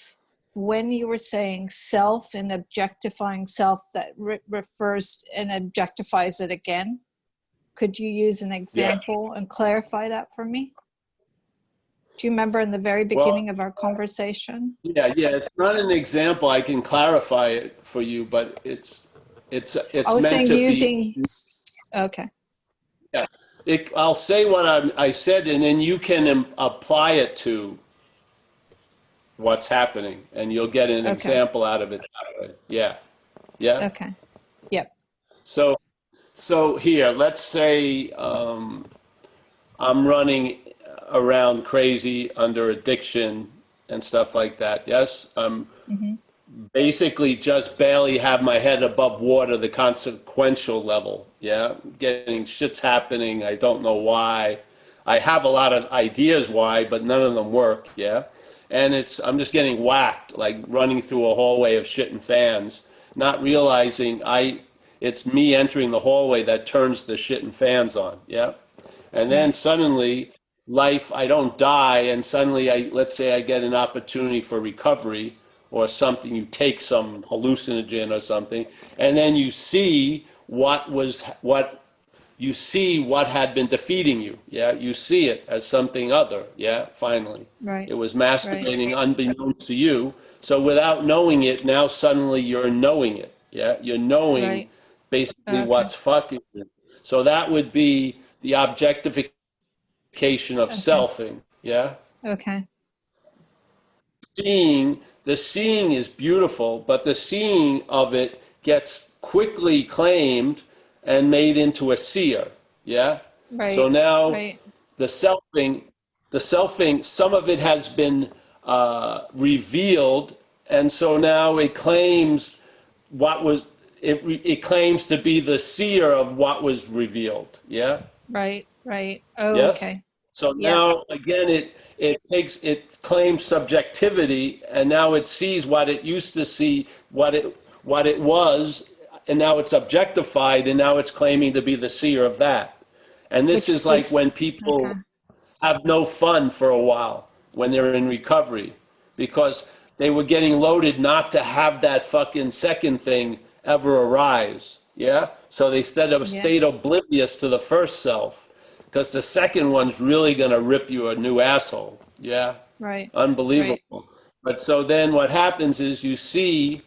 when you were saying self and objectifying self that refers and objectifies it again? Could you use an example and clarify that for me? Do you remember in the very beginning of our conversation? Yeah. It's not an example. I can clarify it for you, but it's I was meant saying to using, be. okay. Yeah. I'll say what I said, and then you can apply it to what's happening, and you'll get an Okay. example out of it that way. Yeah. Yeah. Okay. Yep. So here, let's say I'm running around crazy under addiction and stuff like that. Yes, I'm basically just barely have my head above water, the consequential level. Yeah, getting shit's happening. I don't know why. I have a lot of ideas why, but none of them work. Yeah, and I'm just getting whacked, like running through a hallway of shit and fans, not realizing it's me entering the hallway that turns the shit and fans on. Yeah. And then suddenly life, I don't die. And suddenly let's say I get an opportunity for recovery or something. You take some hallucinogen or something, and then you see what had been defeating you. Yeah. You see it as something other. Yeah. Finally. Right. It was masturbating unbeknownst to you. So without knowing it, now suddenly you're knowing it. Yeah. You're knowing Right. basically Okay. what's fucking you. So that would be the objectification of Okay. selfing. Yeah. Okay. The seeing is beautiful, but the seeing of it gets quickly claimed and made into a seer. Yeah. Right. So now Right. the selfing, some of it has been revealed, and so now it claims it claims to be the seer of what was revealed. Yeah. Right. Right. Oh, Yes. okay. So Yeah. now again, it claims subjectivity, and now it sees what it used to see, what it was, and now it's objectified, and now it's claiming to be the seer of that. And this Which is like is when people okay. have no fun for a while when they're in recovery, because they were getting loaded not to have that fucking second thing ever arise. Yeah. So they stayed oblivious to the first self, because the second one's really going to rip you a new asshole. Yeah. Right. Unbelievable. Right. But so then what happens is you see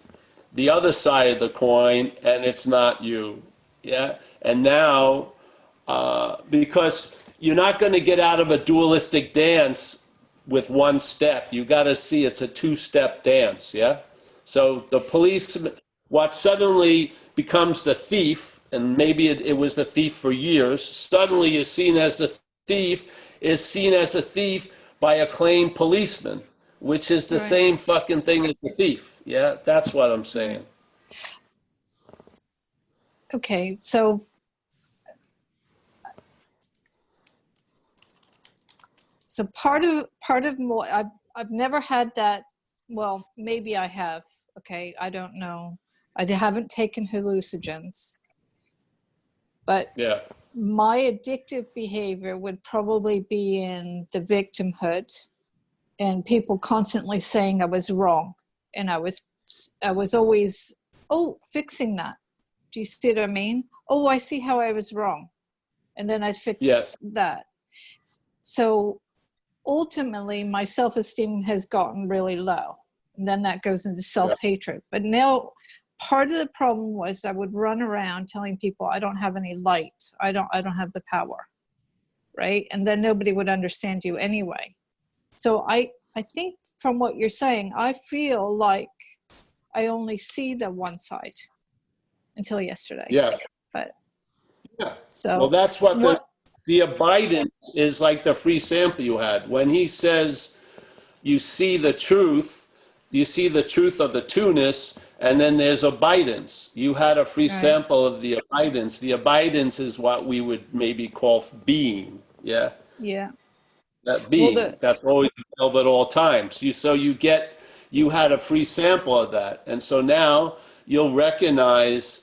the other side of the coin, and it's not you. Yeah. And now, because you're not going to get out of a dualistic dance with one step. You got to see it's a two-step dance, yeah? So the policeman, what suddenly becomes the thief, and maybe it was the thief for years, suddenly is seen as the thief, is seen as a thief by a claimed policeman, which is the Right. same fucking thing as the thief, yeah? That's what I'm saying. Okay, so part of more, I've never had that. Well, maybe I have. Okay, I don't know. I haven't taken hallucinogens, but Yeah, my addictive behavior would probably be in the victimhood and people constantly saying I was wrong, and I was always, oh, fixing that. Do you see what I mean? Oh, I see how I was wrong, and then I'd fix yes, that. So ultimately my self-esteem has gotten really low, and then that goes into self-hatred. But now part of the problem was I would run around telling people I don't have any light, I don't have the power, right? And then nobody would understand you anyway. So I think from what you're saying, I feel like I only see the one side until yesterday. yeah, But yeah. so Well, that's what what the abidance is, like the free sample you had. When he says you see the truth, you see the truth of the two-ness, and then there's abidance. You had a free Right. sample of the abidance. The abidance is what we would maybe call being, yeah? yeah. That Well, being, that's always available at all times. You had a free sample of that. And so now you'll recognize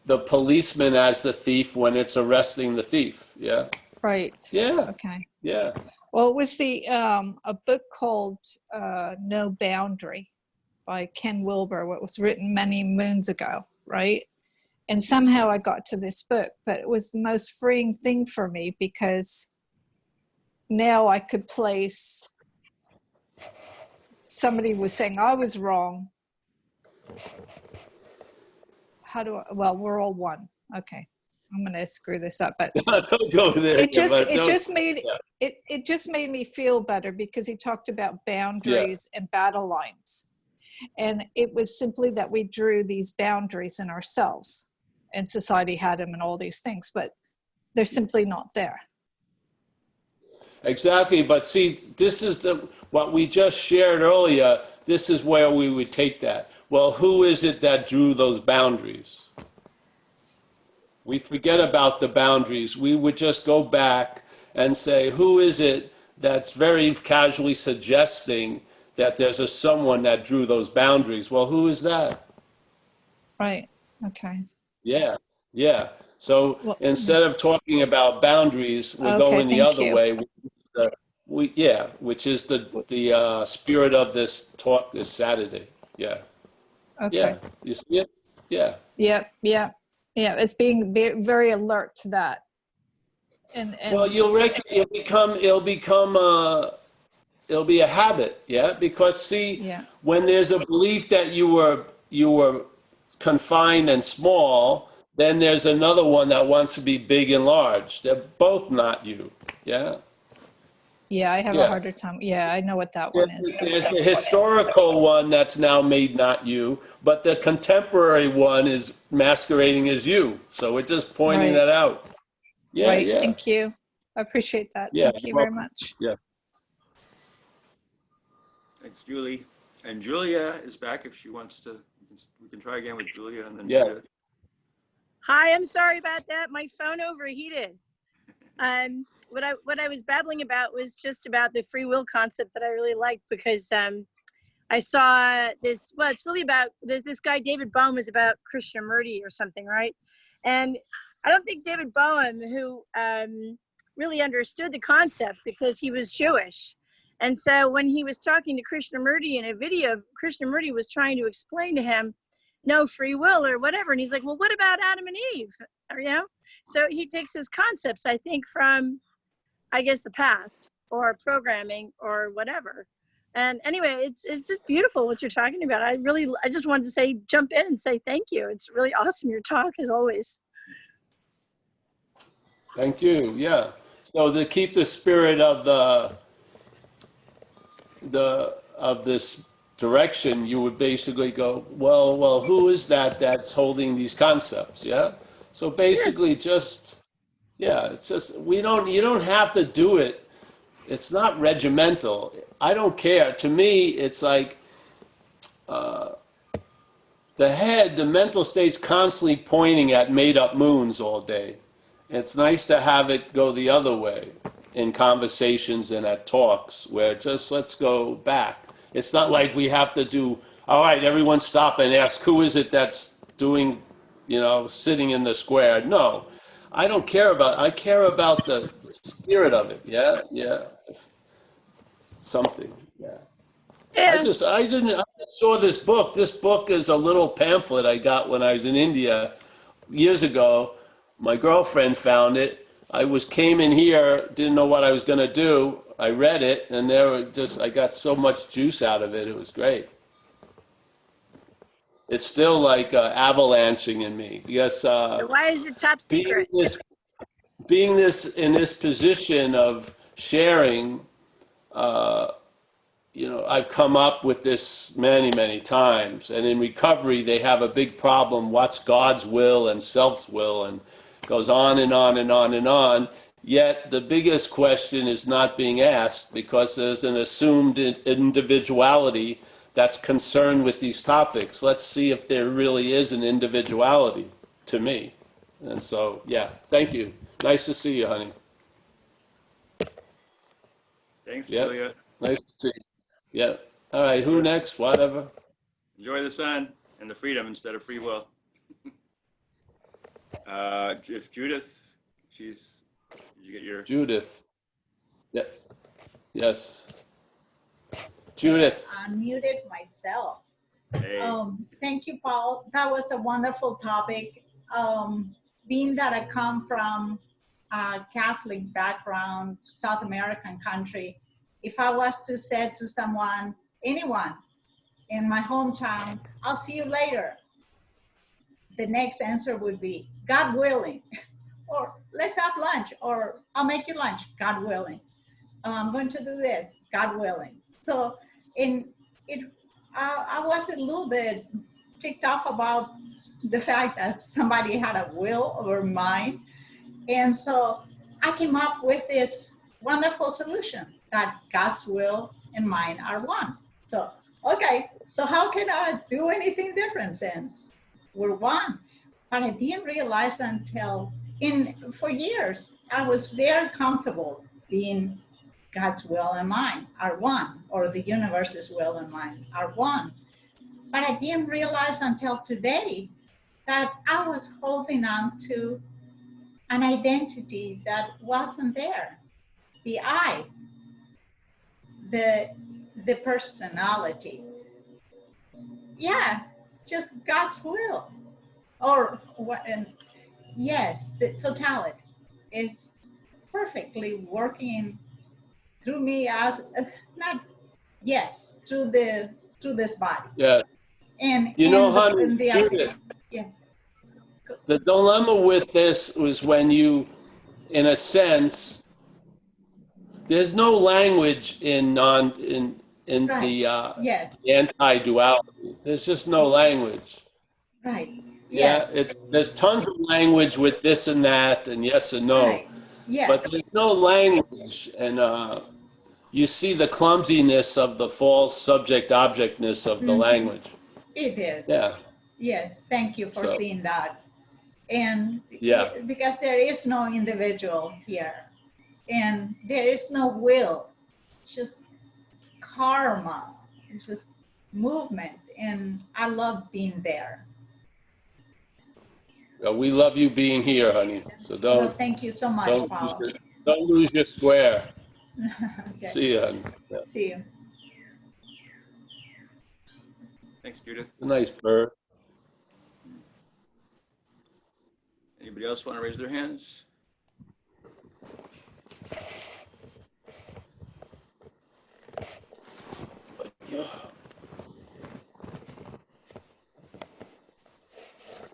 the policeman as the thief when it's arresting the thief, yeah? right. Yeah, Okay. yeah. Well, it was a book called No Boundary by Ken Wilber, what was written many moons ago, right? And somehow I got to this book, but it was the most freeing thing for me because now I could place, somebody was saying I was wrong. Well, we're all one. Okay. I'm going to screw this up, but Don't go there. it just but don't- made yeah. it just made me feel better because he talked about boundaries and battle lines, and it was simply that we drew these boundaries in ourselves, and society had them and all these things, but they're simply not there. Exactly, but see, this is what we just shared earlier. This is where we would take that. Well, who is it that drew those boundaries? We forget about the boundaries. We would just go back and say, who is it that's very casually suggesting that there's a someone that drew those boundaries? Well, who is that? Right. Okay. Yeah, yeah. So Well, instead of talking about boundaries, we're okay, going the thank other you. way. Which is the spirit of this talk this Saturday. Yeah, Okay. yeah. You see it? Yeah. Yeah. It's being very alert to that. And Well, it'll be a habit, yeah. Because see, yeah. when there's a belief that you were confined and small, then there's another one that wants to be big and large. They're both not you, yeah. Yeah, I have a Yeah. harder time. Yeah, I know what that one is. There's the historical one that's now made not you, but the contemporary one is masquerading as you. So we're just pointing Right. that out. Yeah, Right. yeah, Thank you. I appreciate that. yeah. Thank you you're very welcome. much. Yeah. Thanks, Julie. And Julia is back if she wants to. We can try again with Julia and then Yeah. Judith. Hi, I'm sorry about that. My phone overheated. What I was babbling about was just about the free will concept that I really liked because I saw this. Well, it's really about this guy David Bohm is about Krishnamurti or something, right? And I don't think David Bohm, who really understood the concept because he was Jewish. And so when he was talking to Krishnamurti in a video, Krishnamurti was trying to explain to him no free will or whatever. And he's like, well, what about Adam and Eve? Or, you know? So he takes his concepts, I think, from, I guess, the past or programming or whatever. And anyway, it's just beautiful what you're talking about. I just wanted to jump in and say thank you. It's really awesome, your talk, as always. Thank you. Yeah. So to keep the spirit of of this direction, you would basically go, well, who is that that's holding these concepts? Yeah. So basically, just yeah, it's just you don't have to do it. It's not regimental. I don't care. To me, it's like the mental state's constantly pointing at made up moons all day. It's nice to have it go the other way in conversations and at talks where just let's go back. It's not like we have to do, all right, everyone stop and ask who is it that's doing, sitting in the square. No, I don't care about, I care about the spirit of it. Yeah, yeah, something. Yeah. Yeah. I saw this book. This book is a little pamphlet I got when I was in India years ago. My girlfriend found it. Came in here, didn't know what I was going to do. I read it, and I got so much juice out of it. It was great. It's still like avalanching in me because So why is it top being secret? this, being this in this position of sharing, I've come up with this many, many times. And in recovery, they have a big problem. What's God's will and self's will? And goes on and on and on and on. Yet the biggest question is not being asked because there's an assumed individuality that's concerned with these topics. Let's see if there really is an individuality to me. And so, yeah, thank you. Nice to see you, honey. Thanks, Yep, Julia. nice to see you. Yeah. All right. Who next? Whatever. Enjoy the sun and the freedom instead of free will. If Judith, did you get your? Judith. Yeah. Yes. Judith. Unmuted myself. Hey, Thank you, Paul. That was a wonderful topic. Being that I come from a Catholic background, South American country, if I was to say to someone, anyone in my hometown, I'll see you later, the next answer would be, God willing, or let's have lunch, or I'll make you lunch, God willing. I'm going to do this, God willing. So I was a little bit ticked off about the fact that somebody had a will over mine. And so I came up with this wonderful solution that God's will and mine are one. So, okay, so how can I do anything different since we're one? But I didn't realize until for years, I was very comfortable being God's will and mine are one, or the universe's will and mine are one. But I didn't realize until today that I was holding on to an identity that wasn't there. The I, the personality. Yeah, just God's will. Or what? And yes, the totality is perfectly working through me as not yes through this body Yeah. and Honey, the Judith, yeah. the dilemma with this was when you, in a sense, there's no language in non in Right. Yes. the anti-duality. There's just no language. Right. Yeah, Yes. there's tons of language with this and that and yes and no, Right. Yes. but there's no language, and you see the clumsiness of the false subject-objectness of the language. It is. Yeah. Yes. Thank you for So, seeing that. And yeah. because there is no individual here, and there is no will, just karma, just movement, and I love being there. We love you being here, honey. So Well, thank you so much, Paul. don't lose your square. Okay. See you, honey. Yeah. See you. thanks, Judith. A nice bird. Anybody else want to raise their hands?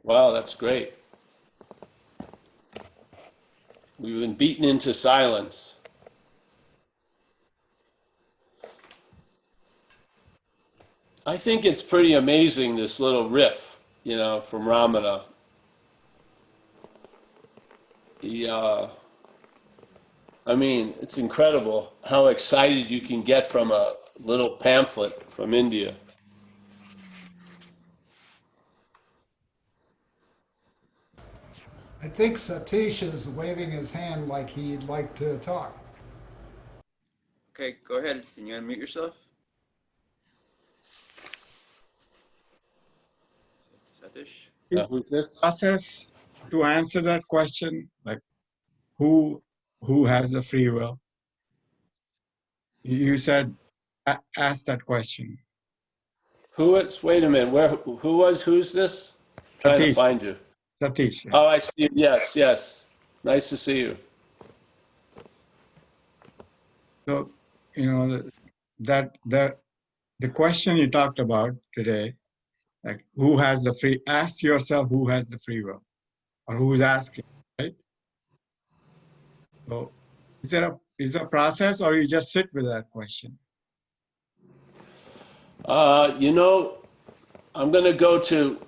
Wow, that's great. We We've been beaten into silence. I think it's pretty amazing, this little riff, from Ramana. It's incredible how excited you can get from a little pamphlet from India. I think Satish is waving his hand like he'd like to talk. Okay, go ahead. Can you unmute yourself? Satish? Is Who's this? process to answer that question, like who has the free will? You said ask that question. Wait a minute, who's this? Trying to Satish. find you. Satish. Oh, I see you. Yes. Nice to see you. So, the question you talked about today, like ask yourself who has the free will, or who's asking, right? So is there a process, or you just sit with that question? I'm going to go to,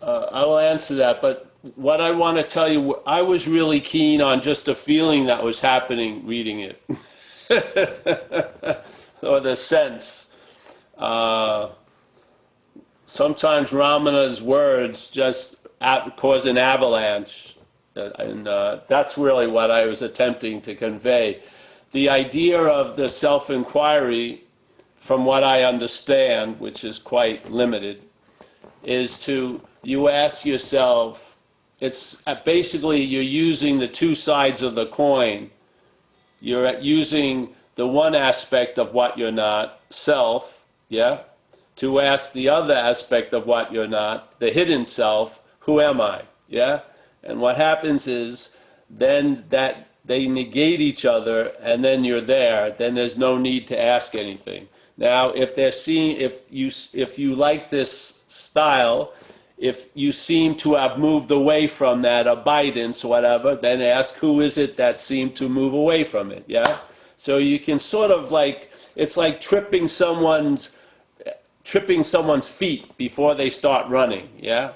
I will answer that, but what I want to tell you, I was really keen on just the feeling that was happening reading it, or the sense. Sometimes Ramana's words just cause an avalanche, and that's really what I was attempting to convey. The idea of the self-inquiry, from what I understand, which is quite limited, is you ask yourself, it's basically you're using the two sides of the coin. You're using the one aspect of what you're not, self, to ask the other aspect of what you're not, the hidden self, who am I, And what happens is then that they negate each other, and then you're there. Then there's no need to ask anything. Now, if you like this style, if you seem to have moved away from that abidance, whatever, then ask who is it that seemed to move away from it, So you can sort of it's like tripping someone's feet before they start running, Yeah.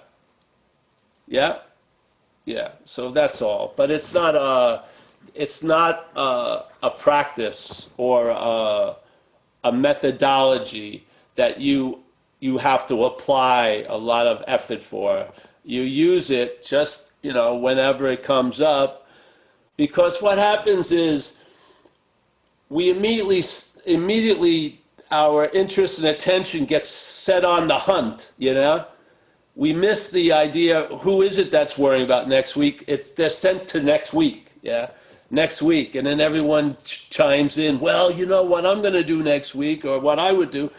So that's all. But it's not a practice or a methodology that you have to apply a lot of effort for. You use it just, whenever it comes up, because what happens is we immediately our interest and attention gets set on the hunt, We miss the idea, who is it that's worrying about next week? They're sent to next week, next week. And then everyone chimes in, well, you know what I'm going to do next week, or what I would do.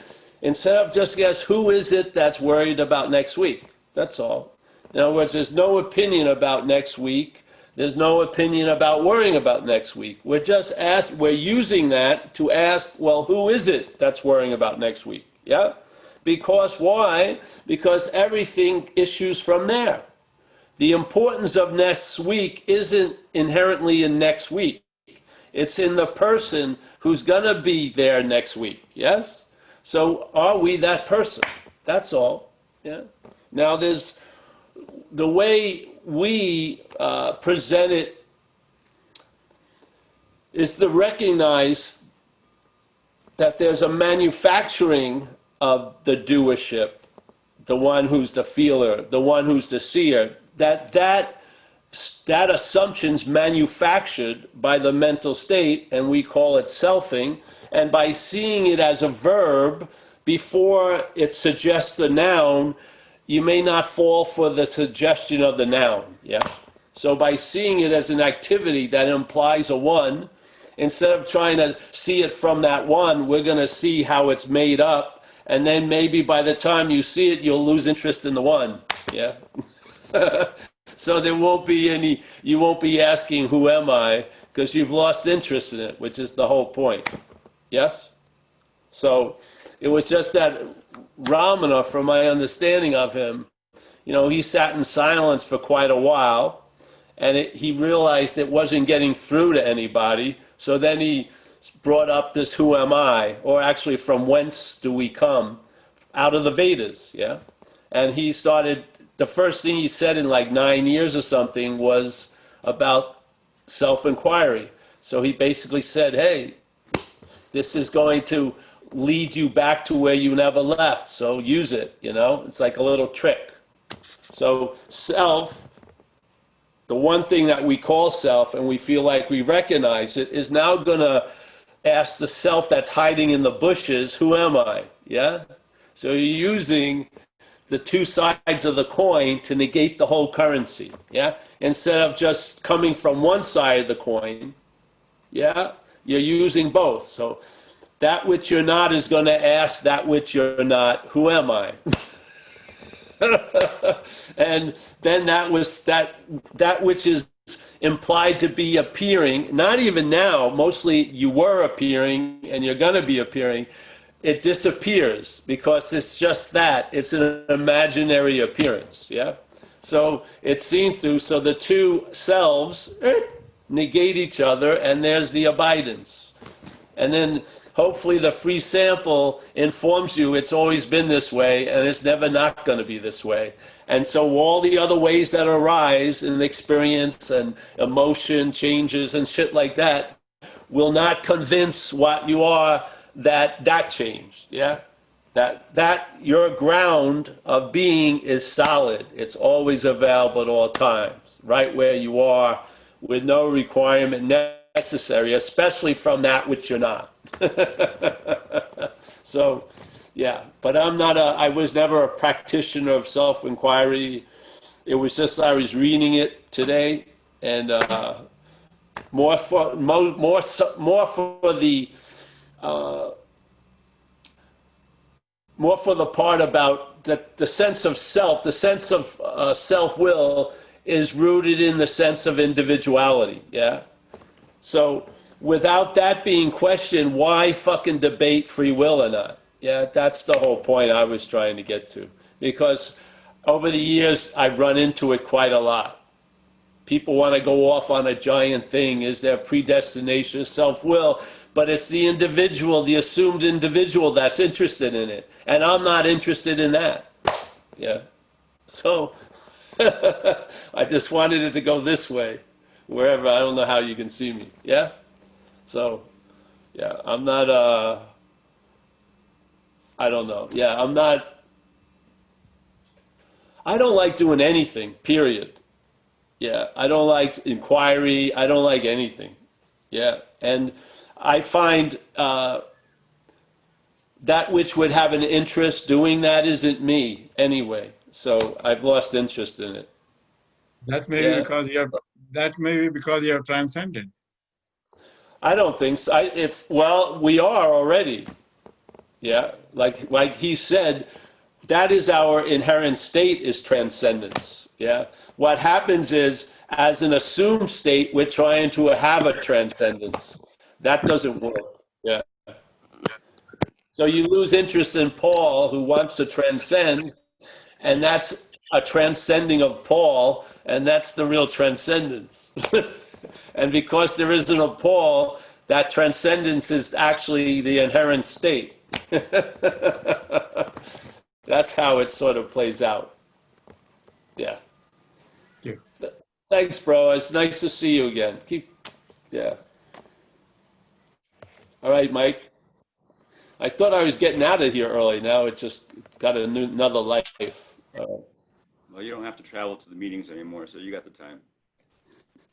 Instead of just guess, who is it that's worried about next week? That's all. In other words, there's no opinion about next week. There's no opinion about worrying about next week. We're using that to ask, well, who is it that's worrying about next week? Because why? Because everything issues from there. The importance of next week isn't inherently in next week. It's in the person who's going to be there next week, yes? So are we that person? That's all, Now there's the way we present it is to recognize that there's a manufacturing of the doership, the one who's the feeler, the one who's the seer, that assumption's manufactured by the mental state, and we call it selfing, and by seeing it as a verb before it suggests the noun, you may not fall for the suggestion of the noun, So by seeing it as an activity that implies a one, instead of trying to see it from that one, we're going to see how it's made up. And then maybe by the time you see it, you'll lose interest in the one, So there won't be you won't be asking, who am I? Because you've lost interest in it, which is the whole point. Yes? So it was just that Ramana, from my understanding of him, he sat in silence for quite a while. and he realized it wasn't getting through to anybody. So then he brought up this "Who am I?" or actually, "From whence do we come?" out of the Vedas, yeah. And he started. The first thing he said in like 9 years or something was about self-inquiry. So he basically said, "Hey, this is going to lead you back to where you never left. So use it, you know? It's like a little trick." So self, the one thing that we call self and we feel like we recognize it, is now going to ask the self that's hiding in the bushes, "Who am I?" Yeah? So you're using the two sides of the coin to negate the whole currency. Yeah? Instead of just coming from one side of the coin, yeah, you're using both. So that which you're not is going to ask that which you're not, "Who am I?" And then that which is implied to be appearing, not even now, mostly you were appearing and you're going to be appearing, it disappears because it's just that. It's an imaginary appearance, yeah? So it's seen through, so the two selves negate each other, and there's the abidance. And then hopefully the free sample informs you it's always been this way and it's never not going to be this way. And so all the other ways that arise in experience and emotion changes and shit like that will not convince what you are that changed, yeah? That your ground of being is solid. It's always available at all times, right where you are, with no requirement necessary, especially from that which you're not. So, yeah, but I was never a practitioner of self-inquiry. It was just I was reading it today, and more for the part about the sense of self. The sense of self-will is rooted in the sense of individuality, yeah? So without that being questioned, why fucking debate free will or not? Yeah, that's the whole point I was trying to get to. Because over the years, I've run into it quite a lot. People want to go off on a giant thing. Is there predestination, self-will? But it's the individual, the assumed individual that's interested in it. And I'm not interested in that. Yeah. So I just wanted it to go this way, wherever. I don't know how you can see me. Yeah? So, yeah, I'm not, I don't know. Yeah, I don't like doing anything, period. Yeah, I don't like inquiry. I don't like anything. Yeah, and I find that which would have an interest doing that isn't me anyway. So I've lost interest in it. That's maybe Yeah. because you're transcended. I don't think so. We are already. Yeah, like he said, that is our inherent state, is transcendence. Yeah. What happens is, as an assumed state, we're trying to have a transcendence. That doesn't work. Yeah. So you lose interest in Paul, who wants to transcend, and that's a transcending of Paul, and that's the real transcendence. And because there isn't a Paul, that transcendence is actually the inherent state. That's how it sort of plays out. Yeah. Yeah. Thanks, bro. It's nice to see you again. Yeah. All right, Mike. I thought I was getting out of here early. Now it just got another life. Well, you don't have to travel to the meetings anymore, so you got the time.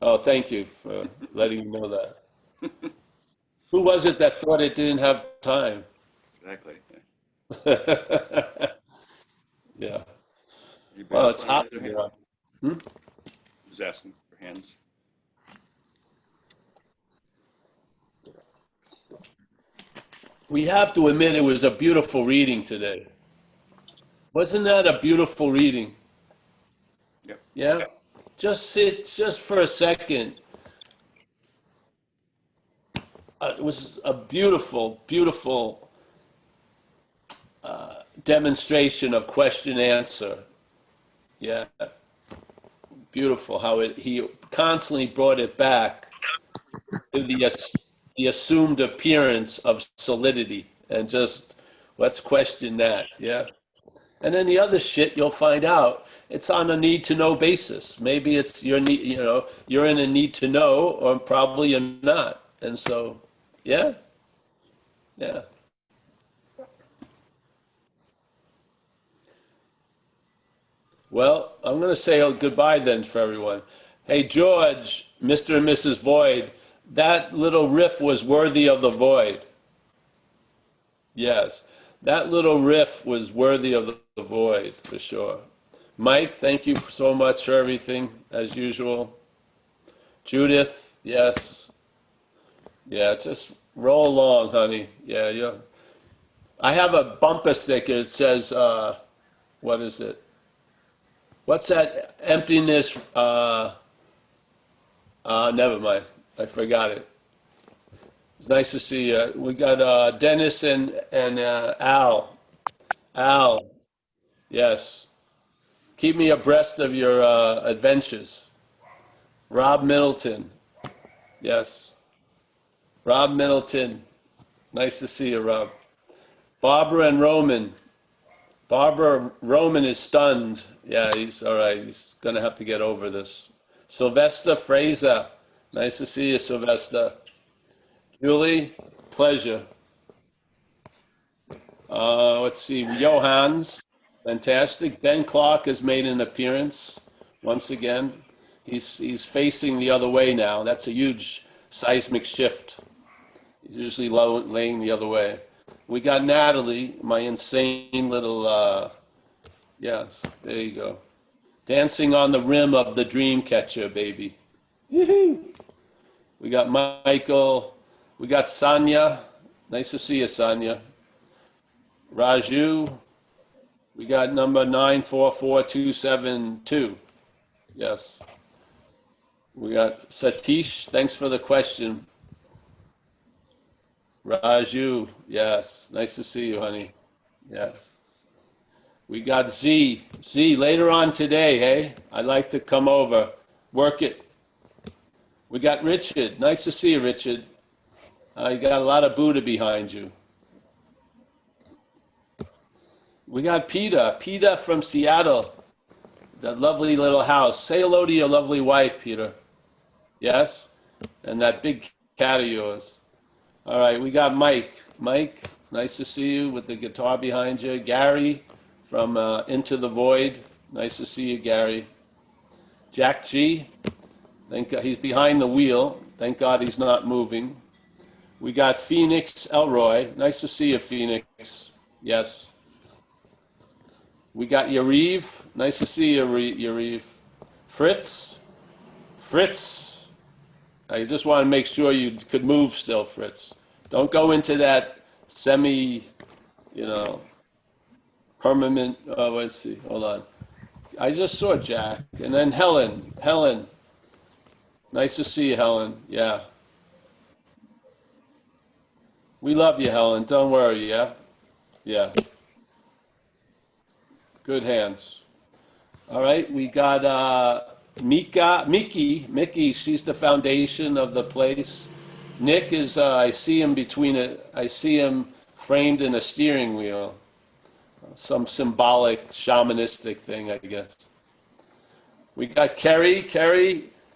Oh, thank you for letting me know that. Who was it that thought it didn't have time? Exactly. Yeah. Anybody Well, else it's wanna hot raise in their hand? here. Who's asking for hands? We have to admit it was a beautiful reading today. Wasn't that a beautiful reading? Yep. Yeah? Just sit just for a second. It was a beautiful, beautiful demonstration of question answer. Yeah. Beautiful how he constantly brought it back to the assumed appearance of solidity, and just let's question that, yeah. And then the other shit you'll find out it's on a need to know basis. Maybe it's your need, you're in a need to know, or probably you're not. And so, yeah, yeah. Well, I'm going to say goodbye then for everyone. Hey, George, Mr. and Mrs. Void, that little riff was worthy of the void. Yes, that little riff was worthy of the void, for sure. Mike, thank you so much for everything, as usual. Judith, yes. Yeah, just roll along, honey. Yeah, yeah. I have a bumper sticker that says, what is it? What's that emptiness? Never mind. I forgot it. It's nice to see you. We got Dennis and Al. Al, yes. Keep me abreast of your adventures. Rob Middleton, yes. Rob Middleton, nice to see you, Rob. Barbara and Roman. Barbara, Roman is stunned. Yeah, he's all right. He's going to have to get over this. Sylvester Fraser, nice to see you, Sylvester. Julie, pleasure. Let's see, Johans, fantastic. Ben Clark has made an appearance once again. He's facing the other way now. That's a huge seismic shift. He's usually laying the other way. We got Natalie, my insane little, yes, there you go. Dancing on the rim of the dream catcher, baby. Woohoo! We got Michael. We got Sanya. Nice to see you, Sanya. Raju. We got number 944272. Yes. We got Satish. Thanks for the question. Raju. Yes. Nice to see you, honey. Yeah. We got Z. Z, later on today, hey? I'd like to come over. Work it. We got Richard. Nice to see you, Richard. You got a lot of Buddha behind you. We got Peter. Peter from Seattle. That lovely little house. Say hello to your lovely wife, Peter. Yes? And that big cat of yours. All right, we got Mike. Mike, nice to see you with the guitar behind you. Gary from Into the Void. Nice to see you, Gary. Jack G. Thank God he's behind the wheel. Thank God he's not moving. We got Phoenix Elroy. Nice to see you, Phoenix. Yes. We got Yariv. Nice to see you, Yariv. Fritz. Fritz. I just want to make sure you could move still, Fritz. Don't go into that semi, permanent. Oh, let's see. Hold on. I just saw Jack. And then Helen. Helen. Nice to see you, Helen. Yeah. We love you, Helen. Don't worry, yeah? Yeah. Good hands. All right, we got Mickey, she's the foundation of the place. Nick is, I see him framed in a steering wheel. Some symbolic, shamanistic thing, I guess. We got Kerry,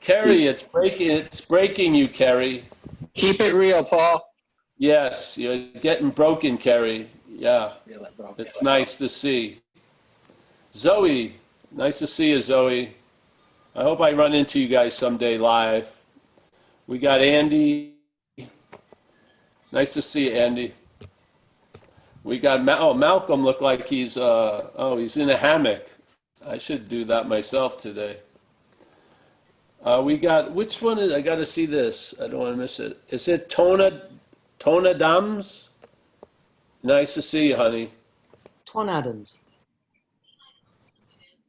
it's breaking you, Kerry. Keep it real, Paul. Yes, you're getting broken, Kerry. Yeah, it's nice to see. Zoe, nice to see you, Zoe. I hope I run into you guys someday live. We got Andy. Nice to see you, Andy. We got Malcolm. Looked like he's he's in a hammock. I should do that myself today. We got, which one is, I got to see this. I don't want to miss it. Is it Tona Dams? Nice to see you, honey. Twan Adams.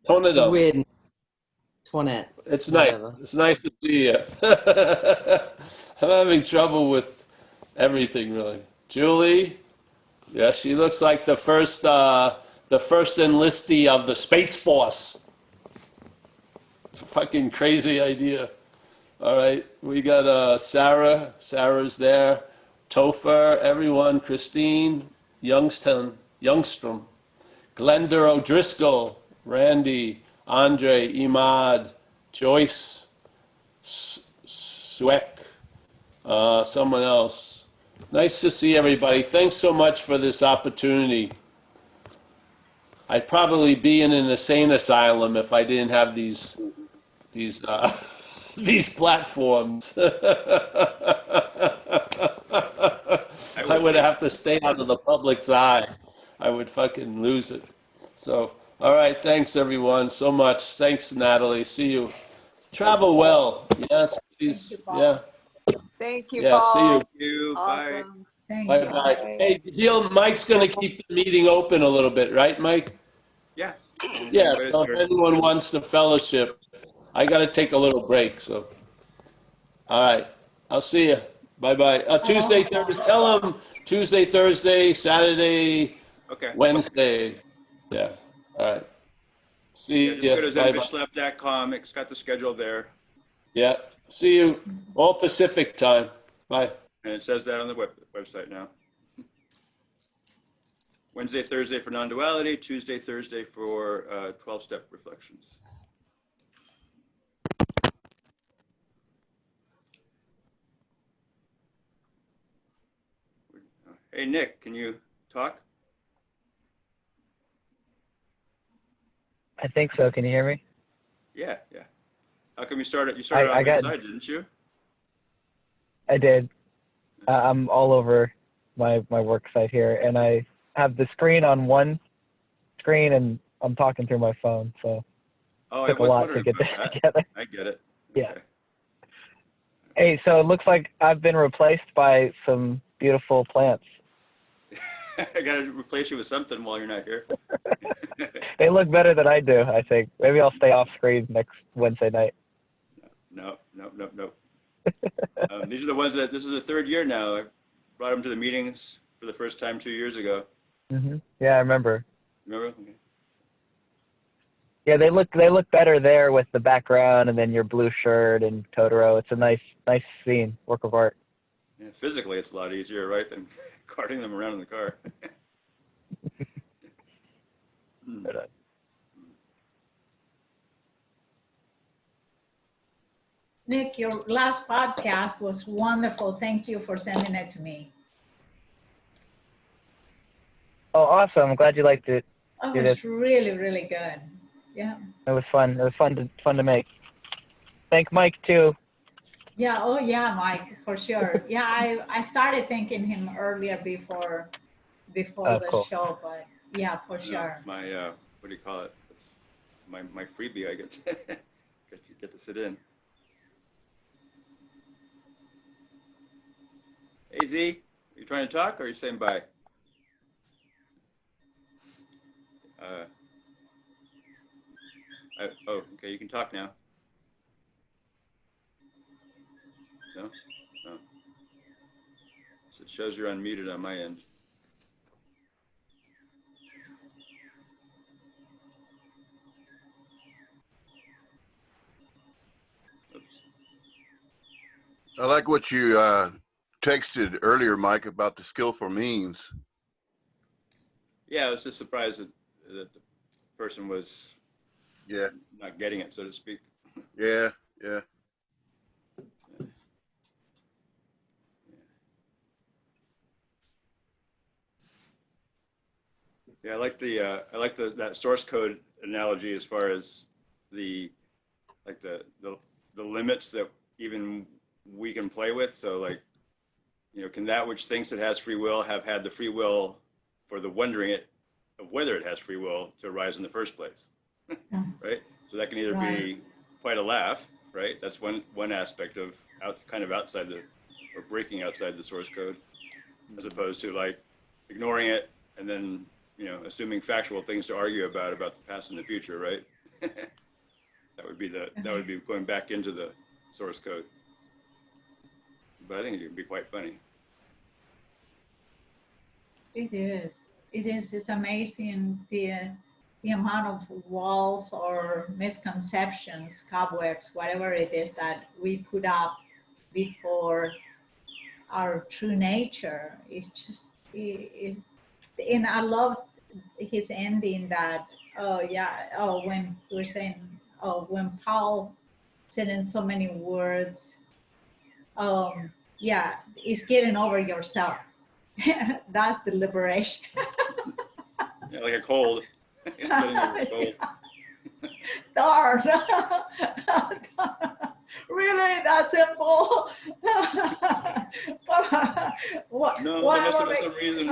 Tona Dams. Weird. Twanette. It's nice. Whatever. It's nice to see you. I'm having trouble with everything, really. Julie, yeah, she looks like the first enlistee of the Space Force. It's a fucking crazy idea. All right, we got Sarah. Sarah's there. Topher, everyone. Christine, Youngstrom, Glenda O'Driscoll, Randy, Andre, Imad, Joyce, Sweck, someone else. Nice to see everybody. Thanks so much for this opportunity. I'd probably be in an insane asylum if I didn't have these these platforms. I would have to stay out of the public's eye. I would fucking lose it. So, all right, thanks everyone so much. Thanks, Natalie. See you. Travel well. Yes, please. Yeah. Thank you, Yeah. See you. Paul. Thank you. Bye. Awesome. Thank Bye you. bye. Bye. Hey, Mike's going to keep the meeting open a little bit, right, Mike? Yeah. Yeah. Invite us So if there. anyone wants to fellowship, I got to take a little break. So, all right. I'll see you. Bye bye. Tuesday, Thursday. Tell them Tuesday, Thursday, Saturday, Okay. Wednesday. Yeah. All right. Yeah, See just you. go to Bye bye. zenbitchlab.com. It's got the schedule there. Yeah. See you. All Pacific time. Bye. And it says that on the website now. Wednesday, Thursday for non-duality. Tuesday, Thursday for 12-step reflections. Hey, Nick, can you talk? I think so. Can you hear me? Yeah, yeah. How come you started off I got- inside, didn't you? I did. I'm all over my work site here, and I have the screen on one screen, and I'm talking through my phone, so Oh, it took I a was lot to wondering get about this that. together. I get it. Yeah. Okay. Hey, so it looks like I've been replaced by some beautiful plants. I got to replace you with something while you're not here. They look better than I do, I think. Maybe I'll stay off screen next Wednesday night. No. These are the ones this is the third year now. I brought them to the meetings for the first time 2 years ago. Yeah, I remember. Remember? Okay. Yeah, they look better there with the background and then your blue shirt and Totoro. It's a nice scene, work of art. Yeah, physically, it's a lot easier, right, than carting them around in the car. Nick, your last podcast was wonderful. Thank you for sending it to me. Oh, awesome! I'm glad you liked it. It It was is. really, really good. Yeah. It was fun. It was fun to make. Thank Mike too. Yeah. Oh, yeah, Mike, for sure. Yeah, I started thanking him earlier before the Cool. show, but yeah, for sure. My what do you call it? It's my freebie. I get to, get to sit in. Hey Z, you trying to talk or are you saying bye? Oh, okay, you can talk now. No? No. So it shows you're unmuted on my end. Oops. I like what you texted earlier, Mike, about the skillful means. Yeah, I was just surprised that the person was not getting it, so to speak. Yeah. Yeah, I like that source code analogy as far as the limits that even we can play with. So like, can that which thinks it has free will have had the free will for the wondering it of whether it has free will to arise in the first place, right? So that can either be quite a laugh, right? That's one aspect of outside or breaking outside the source code, as opposed to like ignoring it and then assuming factual things to argue about the past and the future, right? that would be going back into the source code. But I think it would be quite funny. It is. It's amazing the amount of walls or misconceptions, cobwebs, whatever it is that we put up before our true nature is just, and I love his ending that, oh yeah, oh, when we're saying, oh, when Paul said in so many words, yeah, it's getting over yourself. That's the liberation. Yeah, like a cold. Getting over a cold. Darn. Really that simple? What, No, what there must am have I been some reason.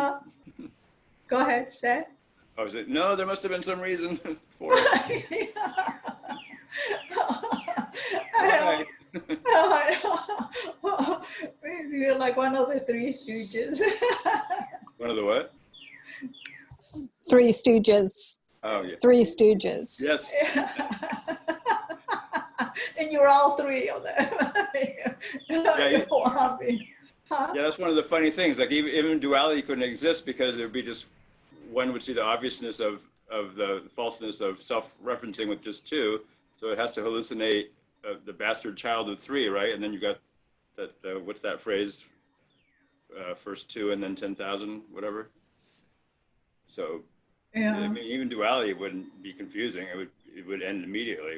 Go ahead, say. I was like, no, there must have been some reason for it. Why? You're like one of the Three Stooges. One of the what? Three Stooges. Oh, yeah. Three Stooges. Yes. And you're all three of them. Yeah, Huh? yeah, that's one of the funny things. Like even duality couldn't exist because it would be just, one would see the obviousness of the falseness of self-referencing with just two. So it has to hallucinate the bastard child of three, right? And then you got that, what's that phrase? First two and then 10,000, whatever. So Yeah. I mean, even duality wouldn't be confusing. It would end immediately.